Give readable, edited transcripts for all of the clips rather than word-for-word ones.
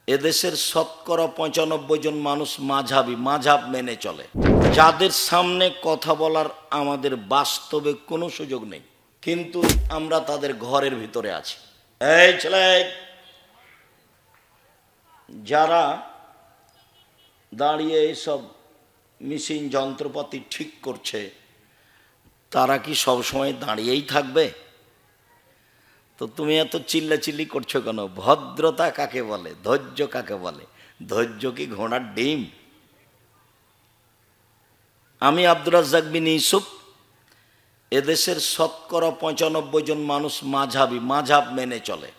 এদেশের শতকরা ৯৫ জন মানুষ মাঝহাবি, মাঝহাব মেনে চলে, যাদের সামনে কথা বলার আমাদের বাস্তবে কোনো সুযোগ নেই, কিন্তু আমরা তাদের ঘরের ভিতরে আছি। এই ছেলে, যারা দাঁড়িয়ে এইসব মেশিন যন্ত্রপাতি ঠিক করছে, তারা কি সবসময় দাঁড়িয়েই থাকবে? তো তুমি এত চিল্লাচিল্লি করছো কেন? ভদ্রতা কাকে বলে? ধৈর্য কাকে বলে? ধৈর্য কি ঘোড়ার ডিম? আমি আব্দুর রাজ্জাক বিন ইউসুফ। এদেশের শতকরা ৯৫ জন মানুষ মাঝহাবি, মাঝহাব মেনে চলে,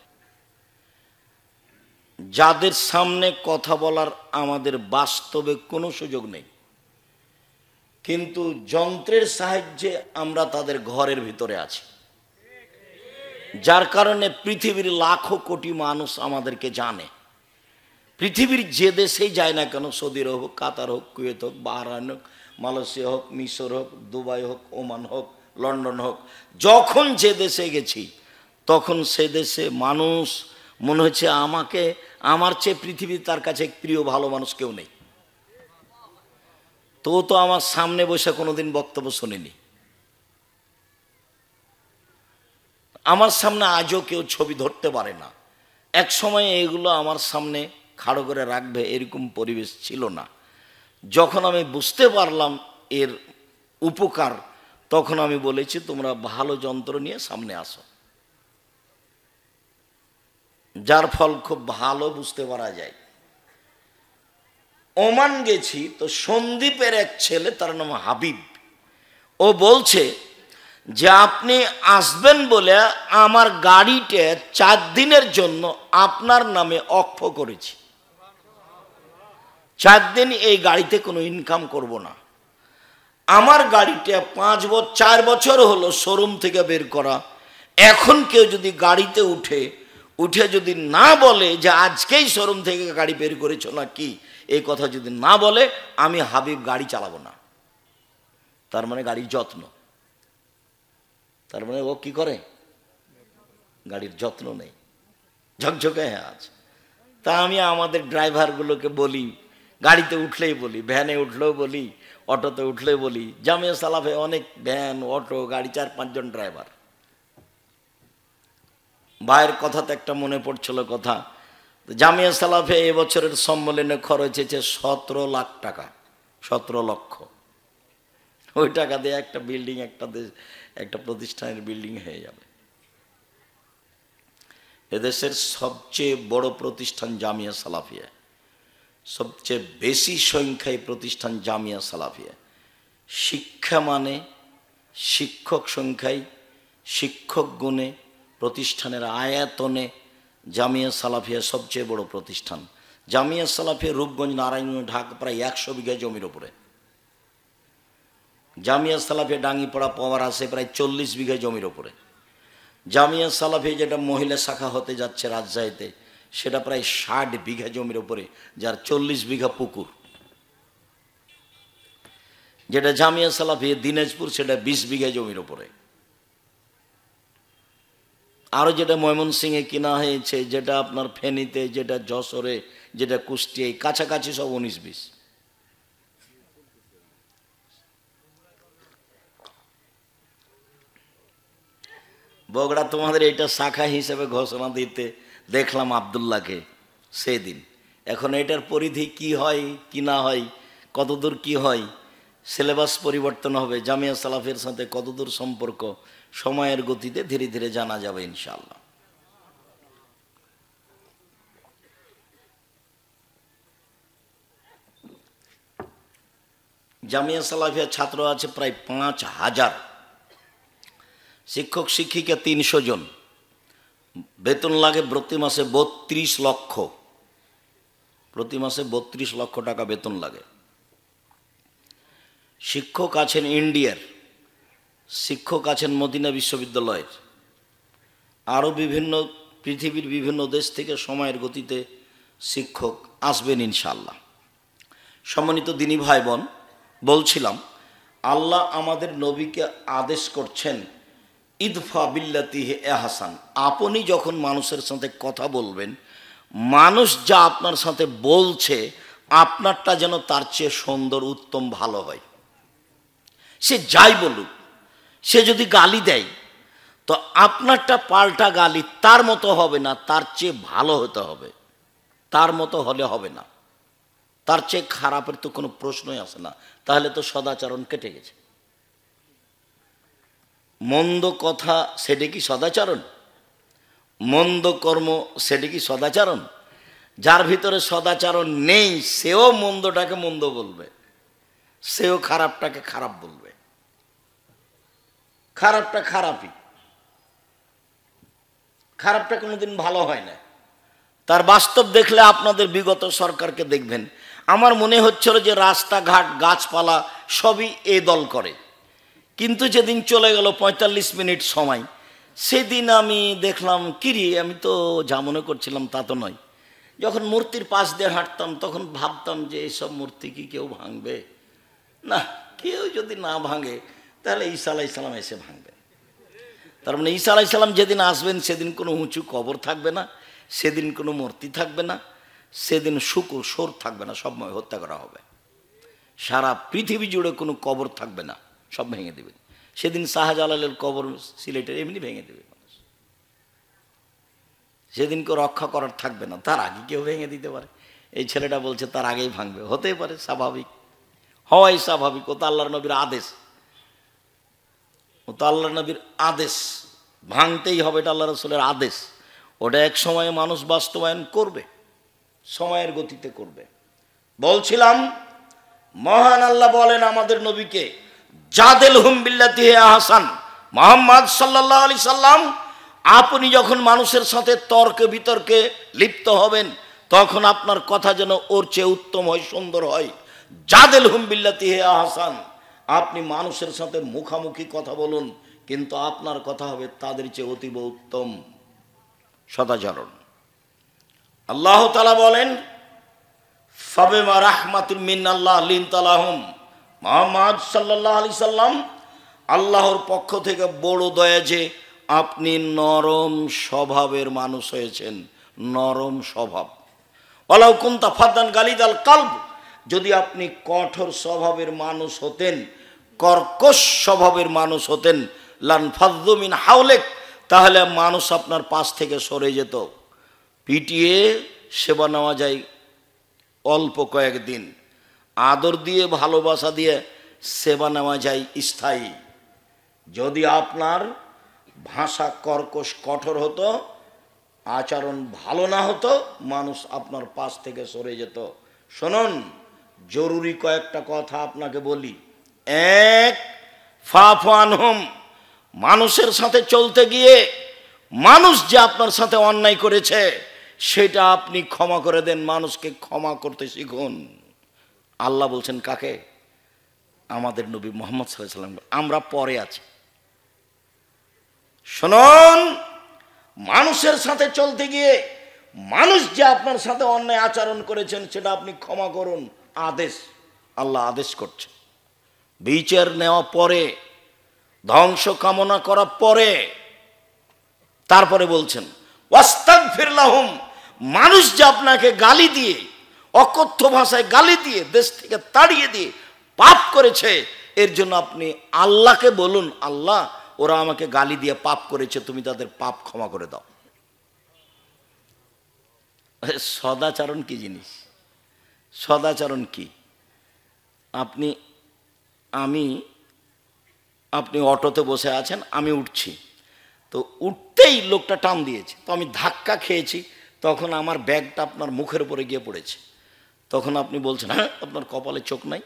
যাদের সামনে কথা বলার আমাদের বাস্তবে কোনো সুযোগ নেই, কিন্তু যন্ত্রের সাহায্যে আমরা তাদের ঘরের ভিতরে আছি, যার কারণে পৃথিবীর লাখো কোটি মানুষ আমাদেরকে জানে। পৃথিবীর যে দেশেই যায় না কেন, সৌদি আরব হোক, কাতার হোক, কুয়েত হোক, বাহরাইন হোক, মালয়েশিয়া হোক, মিশর হোক, দুবাই হোক, ওমান হোক, লন্ডন হোক, যখন যে দেশে গেছি তখন সে দেশে মানুষ মনে হচ্ছে আমাকে, আমার চেয়ে পৃথিবীর তার কাছে প্রিয় ভালো মানুষ কেউ নেই। তো আমার সামনে বসে কোনোদিন বক্তব্য শোনেনি, আমার সামনে আজও কেউ ছবি ধরতে পারে না। এক সময় এগুলো আমার সামনে খাড়ো করে রাখবে এরকম পরিবেশ ছিল না। যখন আমি বুঝতে পারলাম এর উপকার, তখন আমি বলেছি তোমরা ভালো যন্ত্র নিয়ে সামনে আসো, যার ফল খুব ভালো বুঝতে পারা যায়। ওমান গেছি তো সন্দীপের এক ছেলে, তার নাম হাবিব, ও বলছে যে আপনি আসবেন বলে আমার গাড়িতে 4 দিনের জন্য আপনার নামে অক্ষ করেছি। 4 দিন এই গাড়িতে কোনো ইনকাম করব না। আমার গাড়িটা 4 বছর হলো শোরুম থেকে বের করা। এখন কেউ যদি গাড়িতে উঠে যদি না বলে যে আজকেই শোরুম থেকে গাড়ি বের করেছো না কি, এই কথা যদি না বলে, আমি হাবিব গাড়ি চালাবো না। তার মানে গাড়ির যত্ন, তার মানে ও কি করে? গাড়ির যত্ন নেই, ঝকঝকে আছে। তা আমি আমাদের ড্রাইভারগুলোকে বলি, গাড়িতে উঠলেই বলি, ভ্যানে উঠলেও বলি, অটোতে উঠলেই বলি, জামিয়া সালাফে অনেক ভ্যান, অটো, গাড়ি, 4-5 জন ড্রাইভার। ভাইয়ের কথাতে একটা মনে পড়ছিল কথা, জামিয়া সালাফে এবছরের সম্মেলনে খরচ হয়েছে 17 লাখ টাকা, 17 লক্ষ। ওই টাকা দিয়ে একটা বিল্ডিং, একটা প্রতিষ্ঠানের বিল্ডিং হয়ে যাবে। এদেশের সবচেয়ে বড় প্রতিষ্ঠান জামিয়া সালাফিয়া, সবচেয়ে বেশি সংখ্যায় প্রতিষ্ঠান জামিয়া সালাফিয়া। শিক্ষা মানে, শিক্ষক সংখ্যায়, শিক্ষক গুণে, প্রতিষ্ঠানের আয়াতনে জামিয়া সালাফিয়া সবচেয়ে বড় প্রতিষ্ঠান। জামিয়া সালাফিয়া রূপগঞ্জ, নারায়ণগঞ্জ, ঢাকা প্রায় 100 বিঘা জমির ওপরে। জামিয়া সালাফিয়া ডাঙ্গিপাড়া পাওয়ার আছে প্রায় 40 বিঘা জমির ওপরে। জামিয়া সালাফিয়া যেটা মহিলা শাখা হতে যাচ্ছে রাজশাহীতে, সেটা প্রায় 60 বিঘা জমির ওপরে, যার 40 বিঘা পুকুর। যেটা জামিয়া সালাফিয়া দিনাজপুর, সেটা 20 বিঘা জমির ওপরে। আরও যেটা ময়মনসিংহে কিনা হয়েছে, যেটা আপনার ফেনীতে, যেটা যশোরে, যেটা কুষ্টিয়ায়, কাছাকাছি সব 19-20। বগুড়া তোমাদের এটা শাখা হিসেবে ঘোষণা দিতে দেখলাম আবদুল্লাহকে সেদিন। এখন এটার পরিধি কি হয় কি না হয়, কতদূর কি হয়, সিলেবাস পরিবর্তন হবে, জামিয়া সালাফের সাথে কতদূর সম্পর্ক, সময়ের গতিতে ধীরে ধীরে জানা যাবে ইনশাআল্লাহ। জামিয়া সালাফিয়া ছাত্র আছে প্রায় 5000, শিক্ষক শিক্ষিকা 300 জন, বেতন লাগে প্রতি মাসে 32 লক্ষ, প্রতি মাসে 32 লক্ষ টাকা বেতন লাগে। শিক্ষক আছেন ইন্ডিয়ার, শিক্ষক আছেন মদিনা বিশ্ববিদ্যালয়ের, আরও বিভিন্ন পৃথিবীর বিভিন্ন দেশ থেকে সময়ের গতিতে শিক্ষক আসবেন ইনশাআল্লাহ। সম্মানিত দিনী ভাই বোন, বলছিলাম আল্লাহ আমাদের নবীকে আদেশ করছেন ইদফা বিল্লাতি হে আহসান, আপনি যখন মানুষের সাথে কথা বলবেন মানুষ যা আপনার সাথে বলছে আপনারটা যেন তার চেয়ে সুন্দর, উত্তম, ভালো হয়। সে যাই বলুক, সে যদি গালি দেয় তো আপনারটা পাল্টা গালি তার মতো হবে না, তার চেয়ে ভালো হতে হবে। তার মতো হলে হবে না, তার চেয়ে খারাপের তো কোনো প্রশ্নই আসে না। তাহলে তো সদাচরণ কেটে গেছে। মন্দ কথা সেটা কি সদাচরণ? মন্দ কর্ম সেটা কি সদাচরণ? যার ভিতরে সদাচরণ নেই সেও মন্দটাকে মন্দ বলবে, সেও খারাপটাকে খারাপ বলবে। খারাপটা খারাপই, খারাপটা কোনোদিন ভালো হয় না। তার বাস্তব দেখলে আপনাদের বিগত সরকারকে দেখবেন, আমার মনে হচ্ছিল যে রাস্তাঘাট গাছপালা সবই এ দল করে। কিন্তু যেদিন চলে গেল 45 মিনিট সময়, সেদিন আমি দেখলাম কিরি, আমি তো যা মনে করছিলাম তা তো নয়। যখন মূর্তির পাশ দিয়ে হাঁটতাম তখন ভাবতাম যে এইসব মূর্তি কি কেউ ভাঙবে? না, কেউ যদি না ভাঙে তাহলে ঈসা আলাইহিসসালাম এসে ভাঙবে। তার মানে ঈসা আলাইহিসসালাম যেদিন আসবেন সেদিন কোনো উঁচু কবর থাকবে না, সেদিন কোনো মূর্তি থাকবে না, সেদিন শুকুর সোর থাকবে না, সব হত্যা করা হবে। সারা পৃথিবী জুড়ে কোনো কবর থাকবে না, সব ভেঙে দেবে। সেদিন শাহজালালের কবর সিলেটের এমনি ভেঙে দেবে মানুষ। সেদিন কেউ রক্ষা করার থাকবে না, তার আগে কেউ ভেঙে দিতে পারে। এই ছেলেটা বলছে তার আগেই ভাঙবে, হতেই পারে, স্বাভাবিক, হওয়াই স্বাভাবিক। ও তো আল্লাহর নবীর আদেশ, ও তো আল্লাহর নবীর আদেশ, ভাঙতেই হবে, এটা আল্লাহ রসুলের আদেশ। ওটা এক সময়ে মানুষ বাস্তবায়ন করবে, সময়ের গতিতে করবে। বলছিলাম মহান আল্লাহ বলেন আমাদের নবীকে, জাদেল হুম বিল্লাতি হে আহসান, মুহাম্মদ সাল্লাল্লাহু আলাইহি সাল্লাম, আপনি যখন মানুষের সাথে তর্কে বিতর্কে লিপ্ত হবেন তখন আপনার কথা যেন ওর চেয়ে উত্তম হয়, সুন্দর হয়। জাদেল হুম বিল্লাতি হে আহসান, আপনি মানুষের সাথে মুখামুখি কথা বলুন, কিন্তু আপনার কথা হবে তাদের চেয়ে অতীব উত্তম, সদাচরণ। আল্লাহ তাআলা বলেন ফাবিমা রাহমাতিন মিনাল্লাহ লিনতা লাহুম, মুহাম্মদ সাল্লাল্লাহু আলাইহি সাল্লাম, আল্লাহর পক্ষ থেকে বড় দয়া যে আপনি নরম স্বভাবের মানুষ হয়েছেন। নরম স্বভাব। ওয়ালাউ কুনতা ফাদ্দান গালিদাল কালব, যদি আপনি কঠোর স্বভাবের মানুষ হতেন, কর্কশ স্বভাবের মানুষ হতেন, লান ফাদ্দু মিন হাওলেক, তাহলে মানুষ আপনার পাশ থেকে সরে যেত। পিটিয়ে সেবা নেওয়া যায় অল্প কয়েকদিন, আদর দিয়ে ভালোবাসা দিয়ে সেবা নেওয়া যায় স্থায়ী। যদি আপনার ভাষা কর্কশ কঠোর হতো, আচরণ ভালো না হতো, মানুষ আপনার পাশ থেকে সরে যেত। শুনুন, জরুরি কয়েকটা কথা আপনাকে বলি। এক, ফাফু আনহুম, মানুষের সাথে চলতে গিয়ে মানুষ যে আপনার সাথে অন্যায় করেছে সেটা আপনি ক্ষমা করে দেন, মানুষকে ক্ষমা করতে শিখুন। আল্লাহ বলছেন কাকে? আমাদের নবী মুহাম্মদ সাল্লাল্লাহু আলাইহি ওয়াসাল্লাম। আমরা পরে আছি। শুনুন, মানুষের সাথে চলতে গিয়ে মানুষ যে আপনার সাথে অন্যায় আচরণ করেছেন সেটা আপনি ক্ষমা করুন, আদেশ। আল্লাহ আদেশ করছে। বিচার নেওয়া পরে, ধ্বংস কামনা করা পরে, তারপরে বলছেন ওয়াস্তাগফির লাহুম, মানুষ যে আপনাকে গালি দিয়ে, অকথ্য ভাষায় গালি দিয়ে, দেশ থেকে তাড়িয়ে দিয়ে পাপ করেছে, এর জন্য আপনি আল্লাহকে বলুন, আল্লাহ ওরা আমাকে গালি দিয়ে পাপ করেছে, তুমি তাদের পাপ ক্ষমা করে দাও। সদাচরণ কি জিনিস? সদাচরণ কি? আপনি অটোতে বসে আছেন, আমি উঠছি, তো উঠতেই লোকটা টান দিয়েছে, তো আমি ধাক্কা খেয়েছি, তখন আমার ব্যাগটা আপনার মুখের উপরে গিয়ে পড়েছে, তখন আপনি বলছেন হ্যাঁ আপনার কপালে চোখ নাই,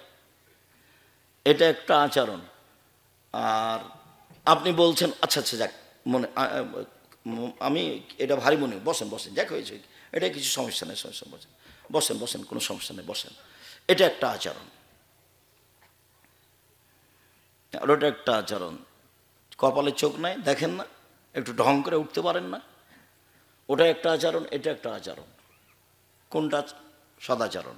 এটা একটা আচরণ। আর আপনি বলছেন আচ্ছা আচ্ছা যাক, মনে আমি এটা ভারী মনে, বসেন বসেন, যাক হয়েছে, এটা কিছু সমস্যা নেই, সমস্যা, বসেন বসেন বসেন, কোনো সমস্যা নেই, বসেন। এটা একটা আচরণ, ওটা একটা আচরণ। কপালে চোখ নাই, দেখেন না, একটু ঢং করে উঠতে পারেন না, ওটা একটা আচরণ, এটা একটা আচরণ। কোনটা সদাচরণ?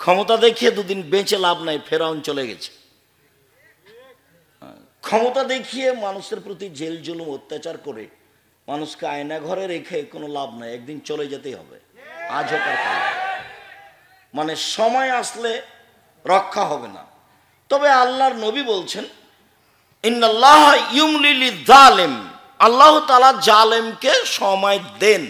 ক্ষমতা দেখিয়ে দুদিন বেঁচে লাভ নাই, ফেরাউন চলে গেছে। ক্ষমতা দেখিয়ে মানুষের প্রতি জেল জুলুম অত্যাচার করে মানুষকে আয়না ঘরে রেখে কোনো লাভ নাই, একদিন চলে যেতেই হবে, আজ হোক আর কাল। মানে সময় আসলে রক্ষা হবে না। তবে আল্লাহর নবী বলছেন ইন্নাল্লাহ ইউমলি লিয-যালিম, আল্লাহ তাআলা জালেমকে সময় দেন,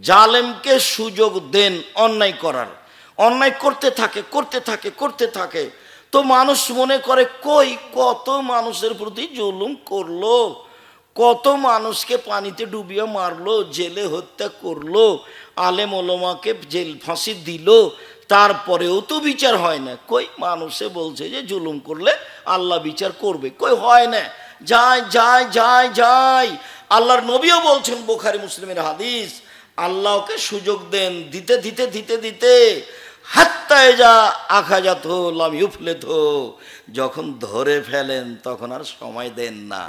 জালেমকে সুযোগ দেন অন্যায় করার। অন্যায় করতে থাকে করতে থাকে করতে থাকে, তো মানুষ মনে করে কই কত মানুষের প্রতি জুলুম করলো, কত মানুষকে পানিতে ডুবিয়ে মারলো, জেলে হত্যা করলো, আলেম ওলামাকে জেল ফাঁসি দিল, তারপরেও তো বিচার হয় না। কই মানুষে বলছে যে জুলুম করলে আল্লাহ বিচার করবে, কই হয় না। যায় যায় যায় যায়, আল্লাহর নবীও বলছেন, বুখারী মুসলিমের হাদিস, আল্লাহকে সুযোগ দেন, দিতে দিতে দিতে দিতে হাত্তা ইজা আখাযাতহু লাম ইউফলিতহু, যখন ধরে ফেলেন তখন আর সময় দেন না।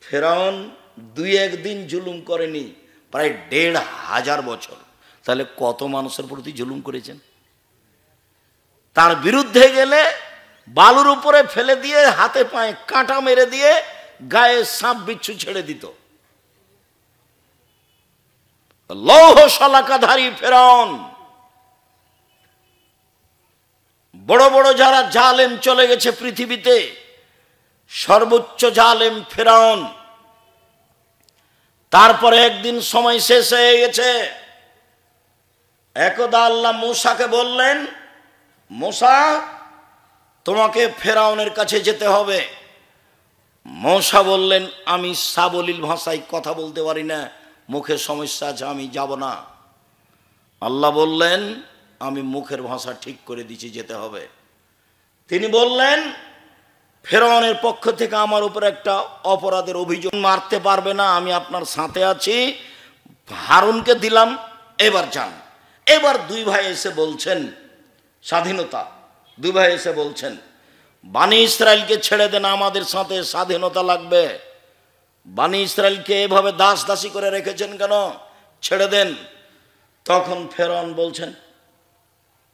ফেরাউন 2-1 দিন জুলুম করেনি, প্রায় 1,500 বছর। তাহলে কত মানুষের প্রতি জুলুম করেছেন। তার বিরুদ্ধে গেলে বালুর উপরে ফেলে দিয়ে হাতে পায়ে কাঁটা মেরে দিয়ে গায়ে সাপ বিচ্ছু ছেড়ে দিত। লৌহ শলাকাধারী ফেরাউন। বড় বড় যারা জালেম চলে গেছে পৃথিবীতে, সর্বোচ্চ জালেম ফেরাউন। তারপরে একদিন সময় শেষ হয়ে গেছে। একদা আল্লাহ মূসাকে বললেন, মূসা তোমাকে ফেরাউনের কাছে যেতে হবে। মূসা বললেন, আমি সাবলীল ভাষায় কথা বলতে পারি না, মুখে সমস্যা আছে, আমি যাব না। আল্লাহ বললেন, আমি মুখের ভাষা ঠিক করে দিচ্ছি, যেতে হবে। তিনি বললেন, ফেরাউনের পক্ষ থেকে আমার উপর একটা অপরাধের অভিযোগ, মারতে পারবে না, আমি আপনার সাথে আছি, হারুনকে দিলাম, এবার যান। এবার 2 ভাই এসে বলছেন স্বাধীনতা, 2 ভাই এসে বলছেন বানি ইসরায়েলকে ছেড়ে দেন, আমাদের সাথে স্বাধীনতা লাগবে। বানি ইসরায়েলকে এভাবে দাস দাসী করে রেখেছেন কেন, ছেড়ে দেন। তখন ফেরাউন বলছেন,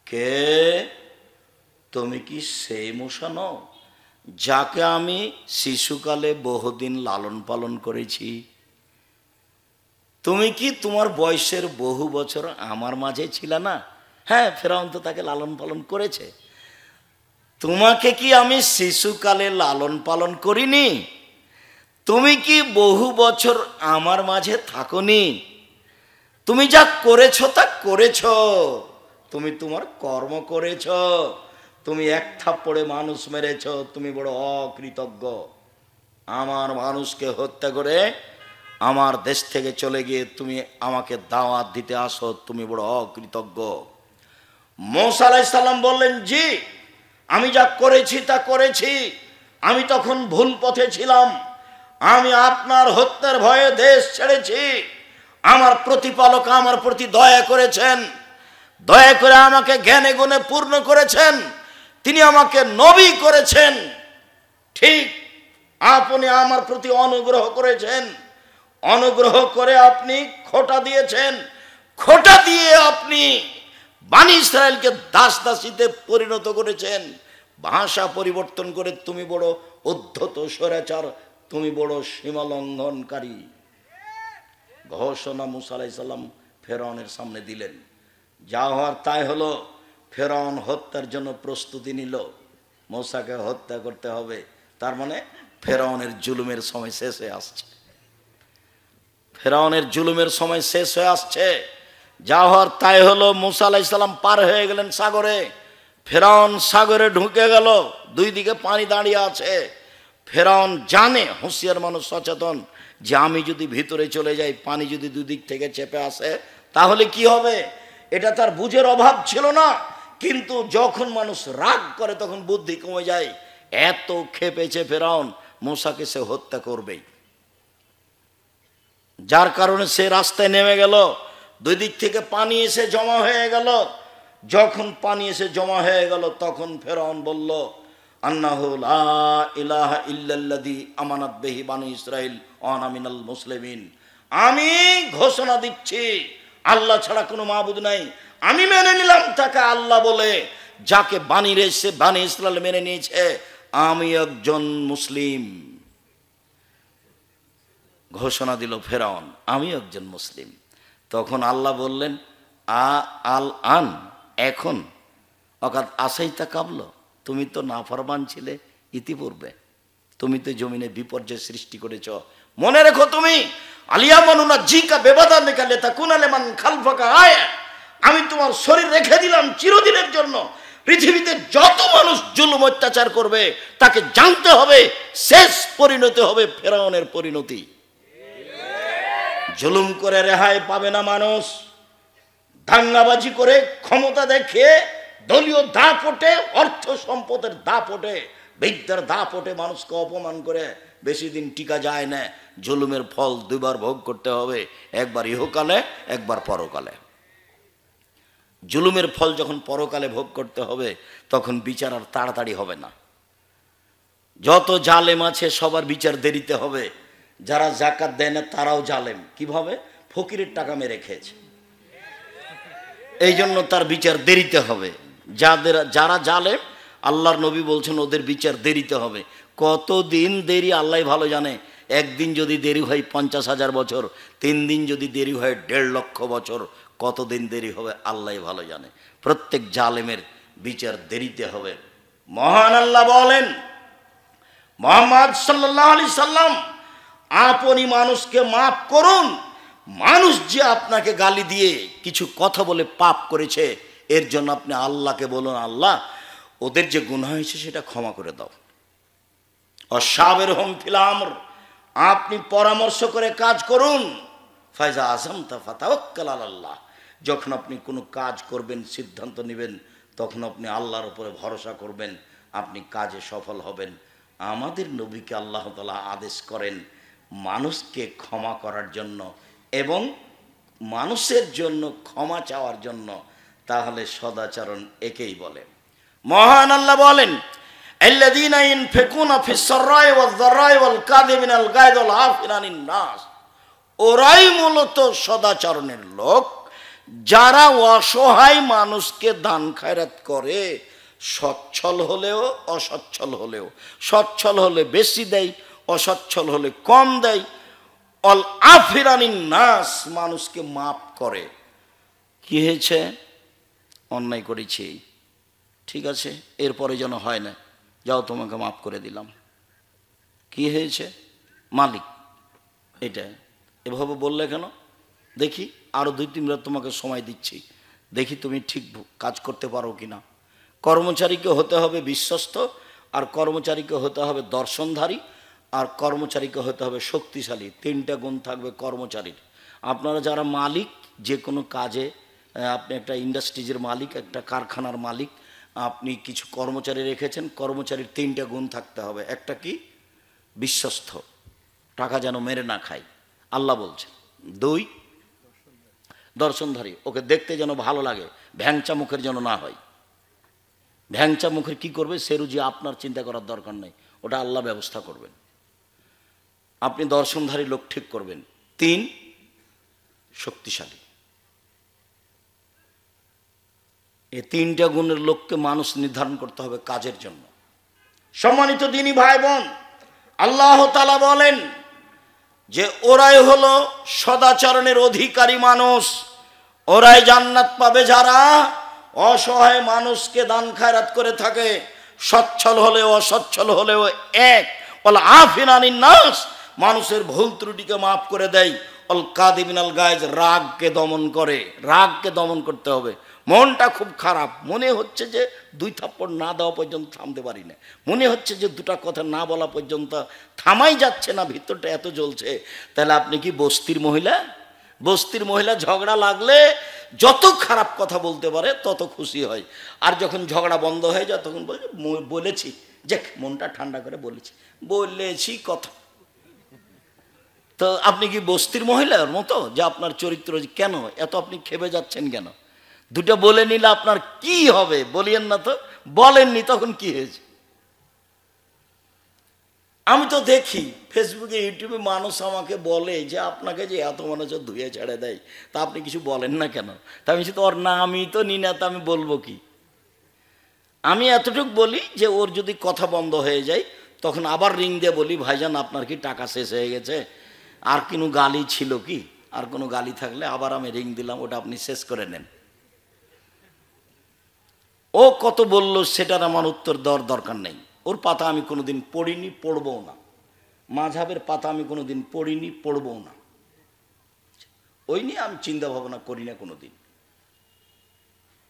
কে তুমি কি সেই মূসা নও যাকে আমি শিশুকালে বহুদিন লালন পালন করেছি? তুমি কি তোমার বয়সের বহু বছর আমার মাঝে ছিল না? হ্যাঁ, ফেরাউন তো তাকে লালন পালন করেছে। তোমাকে কি আমি শিশুকালে লালন পালন করিনি? তুমি কি বহু বছর আমার মাঝে থাকোনি? তুমি যা করেছো তা করেছো, তুমি তোমার কর্ম করেছো, তুমি 1 থাপ্পড়ে মানুষ মেরেছো, তুমি বড় অকৃতজ্ঞ। আমার মানুষকে হত্যা করে আমার দেশ থেকে চলে গিয়ে তুমি আমাকে দাওয়াত দিতে আসো, তুমি বড় অকৃতজ্ঞ। মূসা আলাইহিস সালাম বললেন, জি আমি যা করেছি তা করেছি, আমি তখন ভুল পথে ছিলাম, আমি আপনার হত্যার ভয়ে দেশ ছেড়েছি। আমার প্রতিপালক আমার প্রতি দয়া করেছেন, দয়া করে আমাকে জ্ঞানে গুণে পূর্ণ করেছেন, তিনি আমাকে নবী করেছেন। ঠিক আপনি আমার প্রতি অনুগ্রহ করেছেন, অনুগ্রহ করে আপনি খোঁটা দিয়েছেন, খোঁটা দিয়ে আপনি বানি ইসরায়েলকে দাস দাসীতে পরিণত করেছেন। ভাষা পরিবর্তন করে তুমি বড় উদ্ধত স্বৈরাচার, তুমি বড় সীমালঙ্ঘনকারী। ঘোষণা মূসা আলাইহিস সালাম ফেরাউনের সামনে দিলেন। যা হওয়ার তাই হলো। ফেরাউন হত্যার জন্য প্রস্তুতি নিল, মূসাকে হত্যা করতে হবে। তার মানে ফেরাউনের জুলুমের সময় শেষ হয়ে আসছে, ফেরাউনের জুলুমের সময় শেষ হয়ে আসছে। যা হওয়ার তাই হলো। মূসা আলাইহিস সালাম পার হয়ে গেলেন সাগরে, ফেরাউন সাগরে ঢুকে গেল, 2 দিকে পানি দাঁড়িয়ে আছে। ফেরাউন জানে, হুঁশিয়ার মানুষ সচেতন, যে আমি যদি ভিতরে চলে যাই, পানি যদি 2 দিক থেকে চেপে আসে তাহলে কি হবে। এটা তার বুঝের অভাব ছিল না, কিন্তু যখন মানুষ রাগ করে তখন বুদ্ধি কমে যায়। এত খেপেছে ফেরাউন, মূসাকে সে হত্যা করবেই। যার কারণে সে রাস্তায় নেমে গেল, 2 দিক থেকে পানি এসে জমা হয়ে গেল। যখন পানি এসে জমা হয়ে গেল তখন ফেরাউন বলল, আন্নাহু লা ইলাহা ইল্লাল্লাযী আমানাত বিহি বানু ইসরাঈল ওয়া আনা মিনাল মুসলিমিন। আমি ঘোষণা দিচ্ছি আল্লাহ ছাড়া কোনো মাবুদ নাই, আমি মেনে নিলাম তাকে আল্লাহ বলে, যাকে বানি ইসরাঈল মেনে নিয়েছে আমি একজন মুসলিম। ঘোষণা দিল ফেরাউন, আমি একজন মুসলিম। তখন আল্লাহ বললেন, আল আন, এখন, অকাত আসাইতা কাবল, তুমি তো নাফরমান ছিলে ইতিপূর্বে, তুমি তো জমিনে বিপর্যয় সৃষ্টি করেছ। মনে রেখো, তুমি আলিয়া মানুনা জিকা বেবাদা নিকালে তা কুনালে মান খালফাকা আয়া, আমি তোমার শরীর রেখে দিলাম চিরদিনের জন্য। পৃথিবীতে যত মানুষ জুলুম অত্যাচার করবে তাকে জানতে হবে শেষ পরিণতি হবে ফেরাউনের পরিণতি। জুলুম করে রেহাই পাবে না মানুষ। দাঙ্গাবাজি করে, ক্ষমতা দেখে, দলীয় দাপটে, অর্থ সম্পদের দাপটে, বিদ্যার দাপটে মানুষকে অপমান করে বেশি দিন টিকা যায় না। জুলুমের ফল দুইবার ভোগ করতে হবে, একবার ইহকালে, একবার পরকালে। জুলুমের ফল যখন পরকালে ভোগ করতে হবে তখন বিচার আর তাড়াতাড়ি হবে না। যত জালেম আছে সবার বিচার দেরিতে হবে। যারা জাকাত দেয় না তারাও জালেম। কিভাবে? ফকিরের টাকা মেরে খেয়েছে, এই জন্য তার বিচার দেরিতে হবে। যারা জালেম, আল্লাহর নবী বলছেন ওদের বিচার দেরিতে হবে। কতদিন দেরি আল্লাহ ভালো জানে। একদিন যদি দেরি হয় 50,000 বছর, 3 দিন যদি দেরি হয় 1.5 লক্ষ বছর, কতদিন দেরি হবে আল্লাহ ভালো জানে। প্রত্যেক জালেমের বিচার দেরিতে হবে। মহান আল্লাহ বলেন, মুহাম্মদ সাল্লাল্লাহু আলাইহি সাল্লাম, আপনি মানুষকে মাফ করুন। মানুষ যে আপনাকে গালি দিয়ে কিছু কথা বলে পাপ করেছে, এর জন্য আপনি আল্লাহকে বলুন, আল্লাহ ওদের যে গুনাহ হয়েছে সেটা ক্ষমা করে দাও। অসাবের হোম ফিলামর, আপনি পরামর্শ করে কাজ করুন। ফায়জা আযমতা ফাতাওয়াক্কাল আলাল্লাহ, যখন আপনি কোনো কাজ করবেন, সিদ্ধান্ত নেবেন, তখন আপনি আল্লাহর উপরে ভরসা করবেন, আপনি কাজে সফল হবেন। আমাদের নবীকে আল্লাহ তাআলা আদেশ করেন মানুষকে ক্ষমা করার জন্য এবং মানুষের জন্য ক্ষমা চাওয়ার জন্য। তাহলে সদাচরণ একেই বলে। মহান আল্লাহ বলেন, আল্লাযীনা ইনফিকুনা ফিস সাররাই ওয়াজ যাররাই ওয়াল কাযিমিনাল গায়য ওয়াল আফিনা আনিন নাস, ওরাই মূলত সদাচরণের লোক যারা অসহায় মানুষকে দান খায়রাত করে, সচ্ছল হলেও অসচ্ছল হলেও। সচ্ছল হলে বেশি দেয়, অসচ্ছল হলে কম দেয়। অল আফিরানিন নাস, মানুষকে মাফ করে। কি হয়েছে? অন্যায় করেছি, ঠিক আছে, এরপরে যেন হয় না, যাও তোমাকে মাফ করে দিলাম। কি হয়েছে? মালিক এটা এভাবে বললে কেন? দেখি আরো 2-3 রাত তোমাকে সময় দিচ্ছি, দেখি তুমি ঠিক কাজ করতে পারো কিনা। কর্মচারীকে হতে হবে বিশ্বস্ত, আর কর্মচারীকে হতে হবে দর্শনধারী, আর কর্মচারীকে হতে হবে শক্তিশালী। 3টা গুণ থাকবে কর্মচারীর। আপনারা যারা মালিক, যে কোনো কাজে, আপনি একটা ইন্ডাস্ট্রিজের মালিক, একটা কারখানার মালিক, আপনি কিছু কর্মচারী রেখেছেন, কর্মচারীর 3টা গুণ থাকতে হবে। একটা কি? বিশ্বস্ত, টাকা যেন মেরে না খায়, আল্লাহ বলছেন। 2, দর্শনধারী, ওকে দেখতে যেন ভালো লাগে, ভ্যাংচা মুখের যেন না হয়। ভ্যাংচা মুখের কি করবে সে রুজি আপনার চিন্তা করার দরকার নেই, ওটা আল্লাহ ব্যবস্থা করবেন। আপনি দর্শনধারী লোক ঠিক করবেন। 3, শক্তিশালী। এই 3টা গুণের লোককে মানুষ নির্ধারণ করতে হবে কাজের জন্য। সম্মানিত দিনী ভাই বোন, আল্লাহ তাআলা বলেন যে ওরাই হলো সদাচরণের অধিকারী মানুষ, ওরাই জান্নাত পাবে যারা অসহায় মানুষকে দান খায়রাত করে থাকে, সচ্ছল হলেও অসচ্ছল হলেও এক। অল আফিনা আনিন নাস, মানুষের ভুল ত্রুটিকে মাফ করে দেয়। অল কাযিমিনাল গায়জ, রাগকে দমন করে। রাগকে দমন করতে হবে। মনটা খুব খারাপ, মনে হচ্ছে যে 2 থাপ্পড় না দেওয়া পর্যন্ত থামতে পারি না, মনে হচ্ছে যে 2টা কথা না বলা পর্যন্ত থামাই যাচ্ছে না, ভিতরটা এত জ্বলছে। তাহলে আপনি কি বস্তির মহিলা? বস্তির মহিলা ঝগড়া লাগলে যত খারাপ কথা বলতে পারে তত খুশি হয়, আর যখন ঝগড়া বন্ধ হয়ে যায় তখন বলেছি যে মনটা ঠান্ডা করে বলেছি কথা। তো আপনি কি বস্তির মহিলার মতো যে আপনার চরিত্র কেন এত আপনি খেপে যাচ্ছেন কেন? 2টা বলে নিলে আপনার কি হবে? বলিয়েন না তো, বলেননি তখন কি হয়েছে? আমি তো দেখি ফেসবুকে, ইউটিউবে মানুষ আমাকে বলে যে আপনাকে যে এত মানুষ ধুয়ে ছেড়ে দেয়, তা আপনি কিছু বলেন না কেন? তা আমি তো ওর নামই তো নি না, তা আমি বলবো কি? আমি এতটুকু বলি যে ওর যদি কথা বন্ধ হয়ে যায় তখন আবার রিং দিয়ে বলি, ভাইজান আপনার কি টাকা শেষ হয়ে গেছে, আর কোনো গালি ছিল কি, আর কোনো গালি থাকলে আবার আমি রিং দিলাম, ওটা আপনি শেষ করে নেন। ও কত বলল সেটার আমার উত্তর দেওয়ার দরকার নেই। ওর পাতা আমি কোনোদিন পড়িনি, পড়বও না। মাযহাবের পাতা আমি কোনোদিন পড়িনি, পড়বও না। ওই নিয়ে আমি চিন্তা ভাবনা করি না কোনোদিন।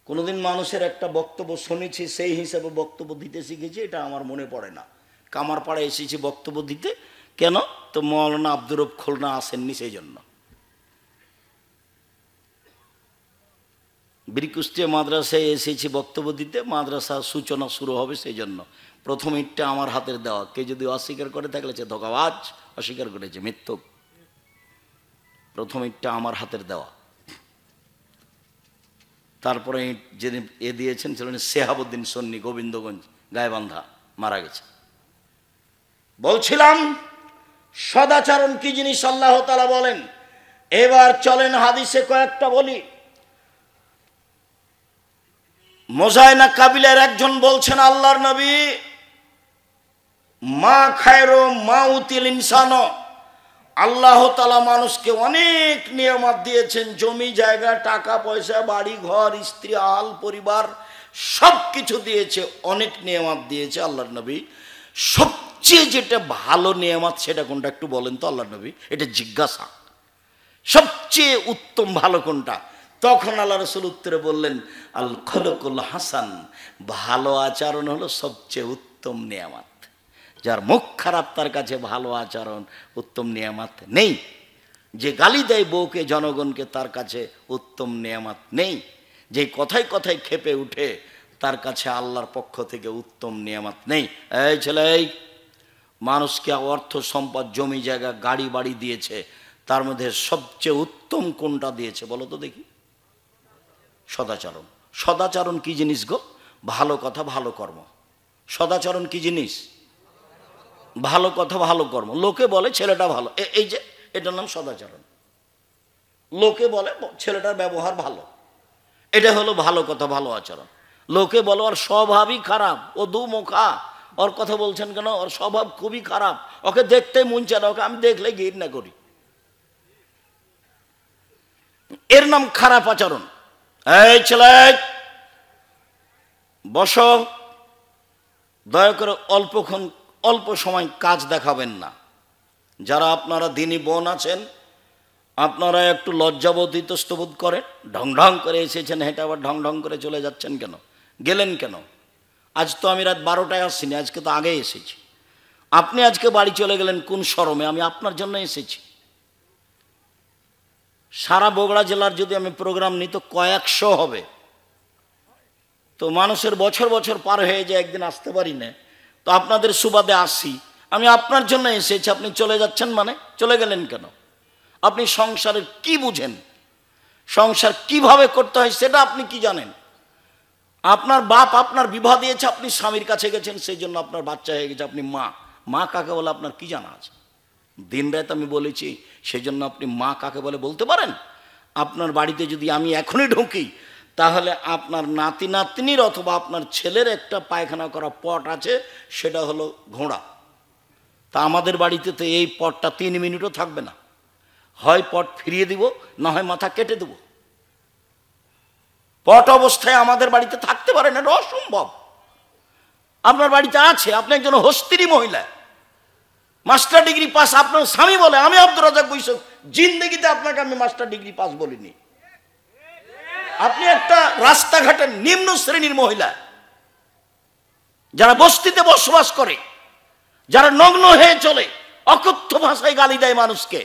কোনোদিন মানুষের একটা বক্তব্য শুনেছি সেই হিসাবে বক্তব্য দিতে শিখেছি, এটা আমার মনে পড়ে না। কামারপাড়া এসেছি বক্তব্য দিতে, কেন? তো মৌলানা আব্দুর রব খুলনা আসেননি সেই জন্য। বীরকুষ্টিয়া মাদ্রাসায় এসেছি বক্তব্য দিতে, মাদ্রাসার সূচনা শুরু হবে সেই জন্য। প্রথম ইটটা আমার হাতের দেওয়া। কে যদি অস্বীকার করে থাকলে সে ধোঁকাবাজ, অস্বীকার করেছে, মিথ্যুক। প্রথম ইটটা আমার হাতের দেওয়া। তারপরে যিনি এ দিয়েছেন ছিলেন শেহাবুদ্দিন সন্নি, গোবিন্দগঞ্জ গায়েবান্ধা, মারা গেছে। বলছিলাম সদাচরণ কি জিনিস আল্লাহ তাআলা বলেন। এবার চলেন হাদিসে কয়েকটা বলি। মোজাইনা কাবিলার একজন বলছেন, আল্লাহর নবী, মা খায়রো মা উতিল ইনসান, আল্লাহ তাআলা মানুষকে অনেক নিয়ামত দিয়েছেন, জমি জায়গা, টাকা পয়সা, বাড়ি ঘর, স্ত্রী, আল পরিবার, সব কিছু দিয়েছে, অনেক নিয়ামত দিয়েছে। আল্লাহর নবী, সবচেয়ে যেটা ভালো নিয়ামত সেটা কোনটা একটু বলেন তো আল্লাহর নবী, এটা জিজ্ঞাসা। সবচেয়ে উত্তম ভালো কোনটা? তখন আল্লাহ রাসূল উত্তরে বললেন, আল খলকুল হাসান, ভালো আচরণ হলো সবচেয়ে উত্তম নিয়ামত। যার মুখ খারাপ তার কাছে ভালো আচরণ উত্তম নিয়ামত নেই। যে গালি দেয় বউকে, জনগণকে, তার কাছে উত্তম নিয়ামত নেই। যে কথায় কথায় খেপে উঠে তার কাছে আল্লাহর পক্ষ থেকে উত্তম নিয়ামত নেই। এই ছেলে, এই মানুষকে অর্থ সম্পদ, জমি জায়গা, গাড়ি বাড়ি দিয়েছে, তার মধ্যে সবচেয়ে উত্তম কোনটা দিয়েছে বলো তো দেখি? সদাচরণ। সদাচরণ কি জিনিস গো? ভালো কথা ভালো কর্ম। সদাচরণ কি জিনিস? ভালো কথা ভালো কর্ম। লোকে বলে ছেলেটা ভালো, এই যে এটার নাম সদাচরণ। লোকে বলে ছেলেটার ব্যবহার ভালো, এটা হলো ভালো কথা ভালো আচরণ। লোকে বলে ওর স্বভাবই খারাপ, ও দুমুখা, ওর কথা বলছেন কেন, ওর স্বভাব খুবই খারাপ, ওকে দেখতে মন চায় না, ওকে আমি দেখলে ঘৃণা করি, এর নাম খারাপ আচরণ। এই ছেলে বসো, দয়া করে অল্প সময় কাজ দেখাবেন না। যারা আপনারা দিনী বোন আছেন, আপনারা একটু লজ্জাবোধ ইতস্তবোধ করেন। ঢং ঢং করে এসেছেন, হেঁটে আবার ঢং ঢং করে চলে যাচ্ছেন কেন? গেলেন কেন? আজ তো আমি রাত 12টায় আসছিনি, আজকে তো আগে এসেছি। আপনি আজকে বাড়ি চলে গেলেন কোন শরমে? আমি আপনার জন্য এসেছি। সারা বগুড়া জেলার যদি আমি প্রোগ্রাম নিই তো কয়েকশো হবে। তো মানুষের বছর বছর পার হয়ে যায়, একদিন আসতে পারি না, তো আপনাদের সুবাদে আসি। আমি আপনার জন্য এসেছি, আপনি চলে যাচ্ছেন মানে? চলে গেলেন কেন? আপনি সংসারের কি বুঝেন? সংসার কিভাবে করতে হয় সেটা আপনি কি জানেন? আপনার বাপ আপনার বিবাহ দিয়েছে, আপনি স্বামীর কাছে গেছেন, সেই জন্য আপনার বাচ্চা হয়ে গেছে, আপনি মা। মা কাকে বলে আপনার কি জানা আছে? দিন রাত আমি বলেছি, সেই জন্য আপনি মা কাকে বলে বলতে পারেন? আপনার বাড়িতে যদি আমি এখনই ঢুকি, তাহলে আপনার নাতি নাতনির অথবা আপনার ছেলের একটা পায়খানা করা পট আছে, সেটা হলো ঘোড়া। তা আমাদের বাড়িতে তো এই পটটা 3 মিনিটও থাকবে না। হয় পট ফিরিয়ে দিব, না হয় মাথা কেটে দেব। পট অবস্থায় আমাদের বাড়িতে থাকতে পারে না, এটা অসম্ভব। আপনার বাড়িতে আছে, আপনি একজন হস্তিনী মহিলা, মাস্টার ডিগ্রি পাস, আপনার স্বামী বলে। আমি আব্দুর রাজ্জাক বৈশাখ জিন্দেগিতে আপনাকে আমি মাস্টার ডিগ্রি পাস বলিনি। আপনি একটা রাস্তাঘাটের নিম্ন শ্রেণীর মহিলা, যারা বস্তিতে বসবাস করে, যারা নগ্ন হয়ে চলে, অকথ্য ভাষায় গালি দেয় মানুষকে,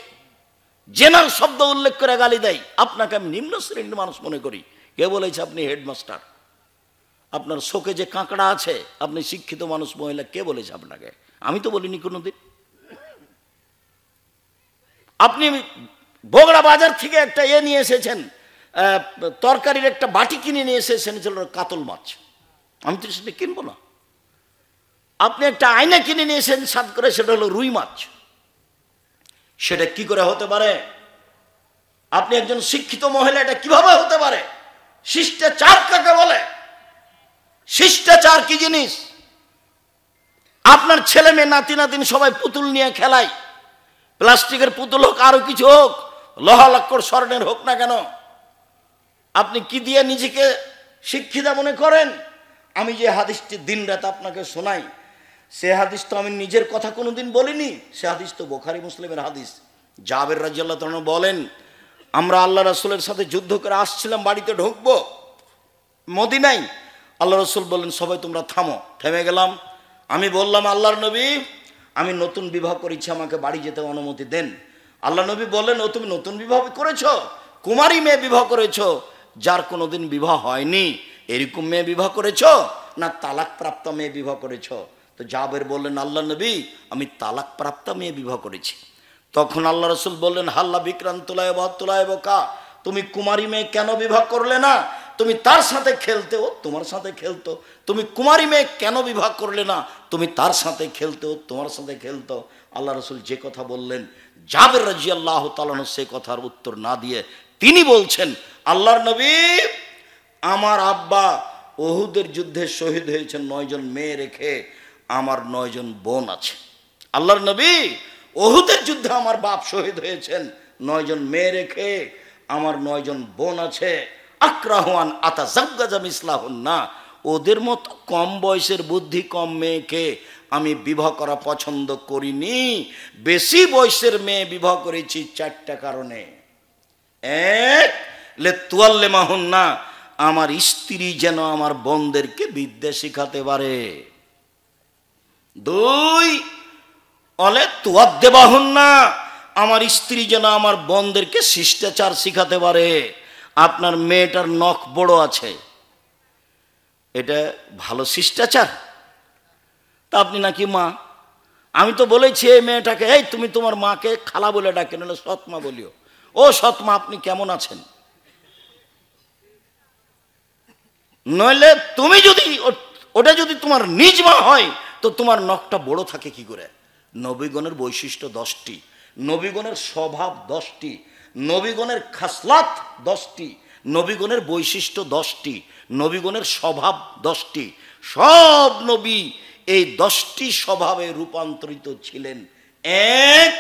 জেনার শব্দ উল্লেখ করে গালি দেয়, আপনাকে আমি নিম্ন শ্রেণীর মানুষ মনে করি। কে বলেছে আপনি হেডমাস্টার? আপনার শোকে যে কাঁকড়া আছে, আপনি শিক্ষিত মানুষ মহিলা, কে বলেছে আপনাকে? আমি তো বলিনি কোনোদিন। আপনি বগুড়া বাজার থেকে একটা নিয়ে এসেছেন, তরকারির একটা বাটি কিনে নিয়ে এসেছেন, ছিল কাতল মাছ। আমি তো সেটা কিনবো না। আপনি একটা আয়না কিনে নিয়ে এসেছেন সাত করে, সেটা হলো রুই মাছ। সেটা কি করে হতে পারে? আপনি একজন শিক্ষিত মহিলা, এটা কিভাবে হতে পারে? শিষ্টাচার কাকে বলে? শিষ্টাচার কি জিনিস? আপনার ছেলে মেয়ে নাতি নাতিন সবাই পুতুল নিয়ে খেলায়, প্লাস্টিকের পুতুল হোক আরো কিছু হোক, লোহা লক্কর স্বর্ণের হোক না কেন, আপনি কি দিয়ে নিজেকে শিক্ষিতা মনে করেন? আমি যে হাদিসটি দিনরাত আপনাকে শোনাই, সে হাদিস তো আমি নিজের কথা কোনোদিন বলিনি, সে হাদিস তো বুখারী মুসলিমের হাদিস। জাবের রাদিয়াল্লাহু তাআলা বলেন, আমরা আল্লাহ রাসূলের সাথে যুদ্ধ করে আসছিলাম, বাড়িতে ঢুকবো মদিনায়, আল্লাহ রাসূল বললেন সবাই তোমরা থামো। থেমে গেলাম। আমি বললাম, আল্লাহর নবী আমি নতুন বিবাহ করেছি, আমাকে বাড়ি যেতে অনুমতি দেন। আল্লাহ নবী বললেন, ও তুমি নতুন বিবাহ করেছো? কুমারী মেয়ে বিবাহ করেছো, যার কোনোদিন বিবাহ হয়নি, এরকম মেয়ে বিবাহ করেছো না তালাক প্রাপ্ত মেয়ে বিবাহ করেছো? তো জাবের বললেন, আল্লাহ নবী আমি তালাক প্রাপ্ত মেয়ে বিবাহ করেছি। তখন আল্লাহ রাসূল বললেন, হাল্লা বিক্রান্তলায় বতুলায় বোকা, তুমি কুমারী মেয়ে কেন বিবাহ করলে না? তুমি তার সাথে খেলতে, ও তোমার সাথে খেলতো। তুমি কুমারী মেয়ে কেন বিবাহ করলে না? তুমি তার সাথে খেলতে, ও তোমার সাথে খেলতো। আল্লাহ রাসূল যে কথা বললেন, জাবের রাদিয়াল্লাহু তাআলা সে কথার উত্তর না দিয়ে তিনি বলছেন, আল্লাহর নবী আমার আব্বা উহুদের যুদ্ধে শহীদ হয়েছেন 9 জন মেয়ে রেখে, আমার 9 জন বোন আছে। আল্লাহর নবী উহুদের যুদ্ধে আমার বাপ শহীদ হয়েছেন 9 জন মেয়ে রেখে, আমার 9 জন বোন আছে। আক্রাহুয়ান আতাজাওয়াজা মিসলাহুন্না, ওদের মতো কম বয়সের বুদ্ধি কম মেয়েকে আমি বিবাহ করা পছন্দ করিনি। বেশি বয়সের মেয়ে বিবাহ করেছি 4টা কারণে। এক, লে তুয়াল্লেমাহুন্না, আমার স্ত্রী যেন আমার বোনদেরকে বিদ্যা শিখাতে পারে। 2, অলে তুয়াদ্দেবাহুন্না, আমার স্ত্রী যেন আমার বোনদেরকে শিষ্টাচার শিখাতে পারে। আপনার মেয়েটার নখ বড় আছে, এটা ভালো শিষ্টাচার? তা আপনি নাকি মা, আমি তো বলেছি এই মেয়েটাকে, এই তুমি তোমার মাকে খালা বলে ডাকে, নাহলে সৎমা বলিও। ও সৎমা আপনি কেমন আছেন? নইলে তুমি যদি ওটা যদি তোমার নিজ মা হয় তো তোমার নখটা বড় থাকে কি করে? নবীগণের বৈশিষ্ট্য 10টি, নবীগণের স্বভাব 10টি, নবীগণের খাসলাত 10টি, নবীগণের বৈশিষ্ট্য 10টি, নবীগণের স্বভাব 10টি। সব নবী এই 10টি স্বভাবে রূপান্তরিত ছিলেন। 1,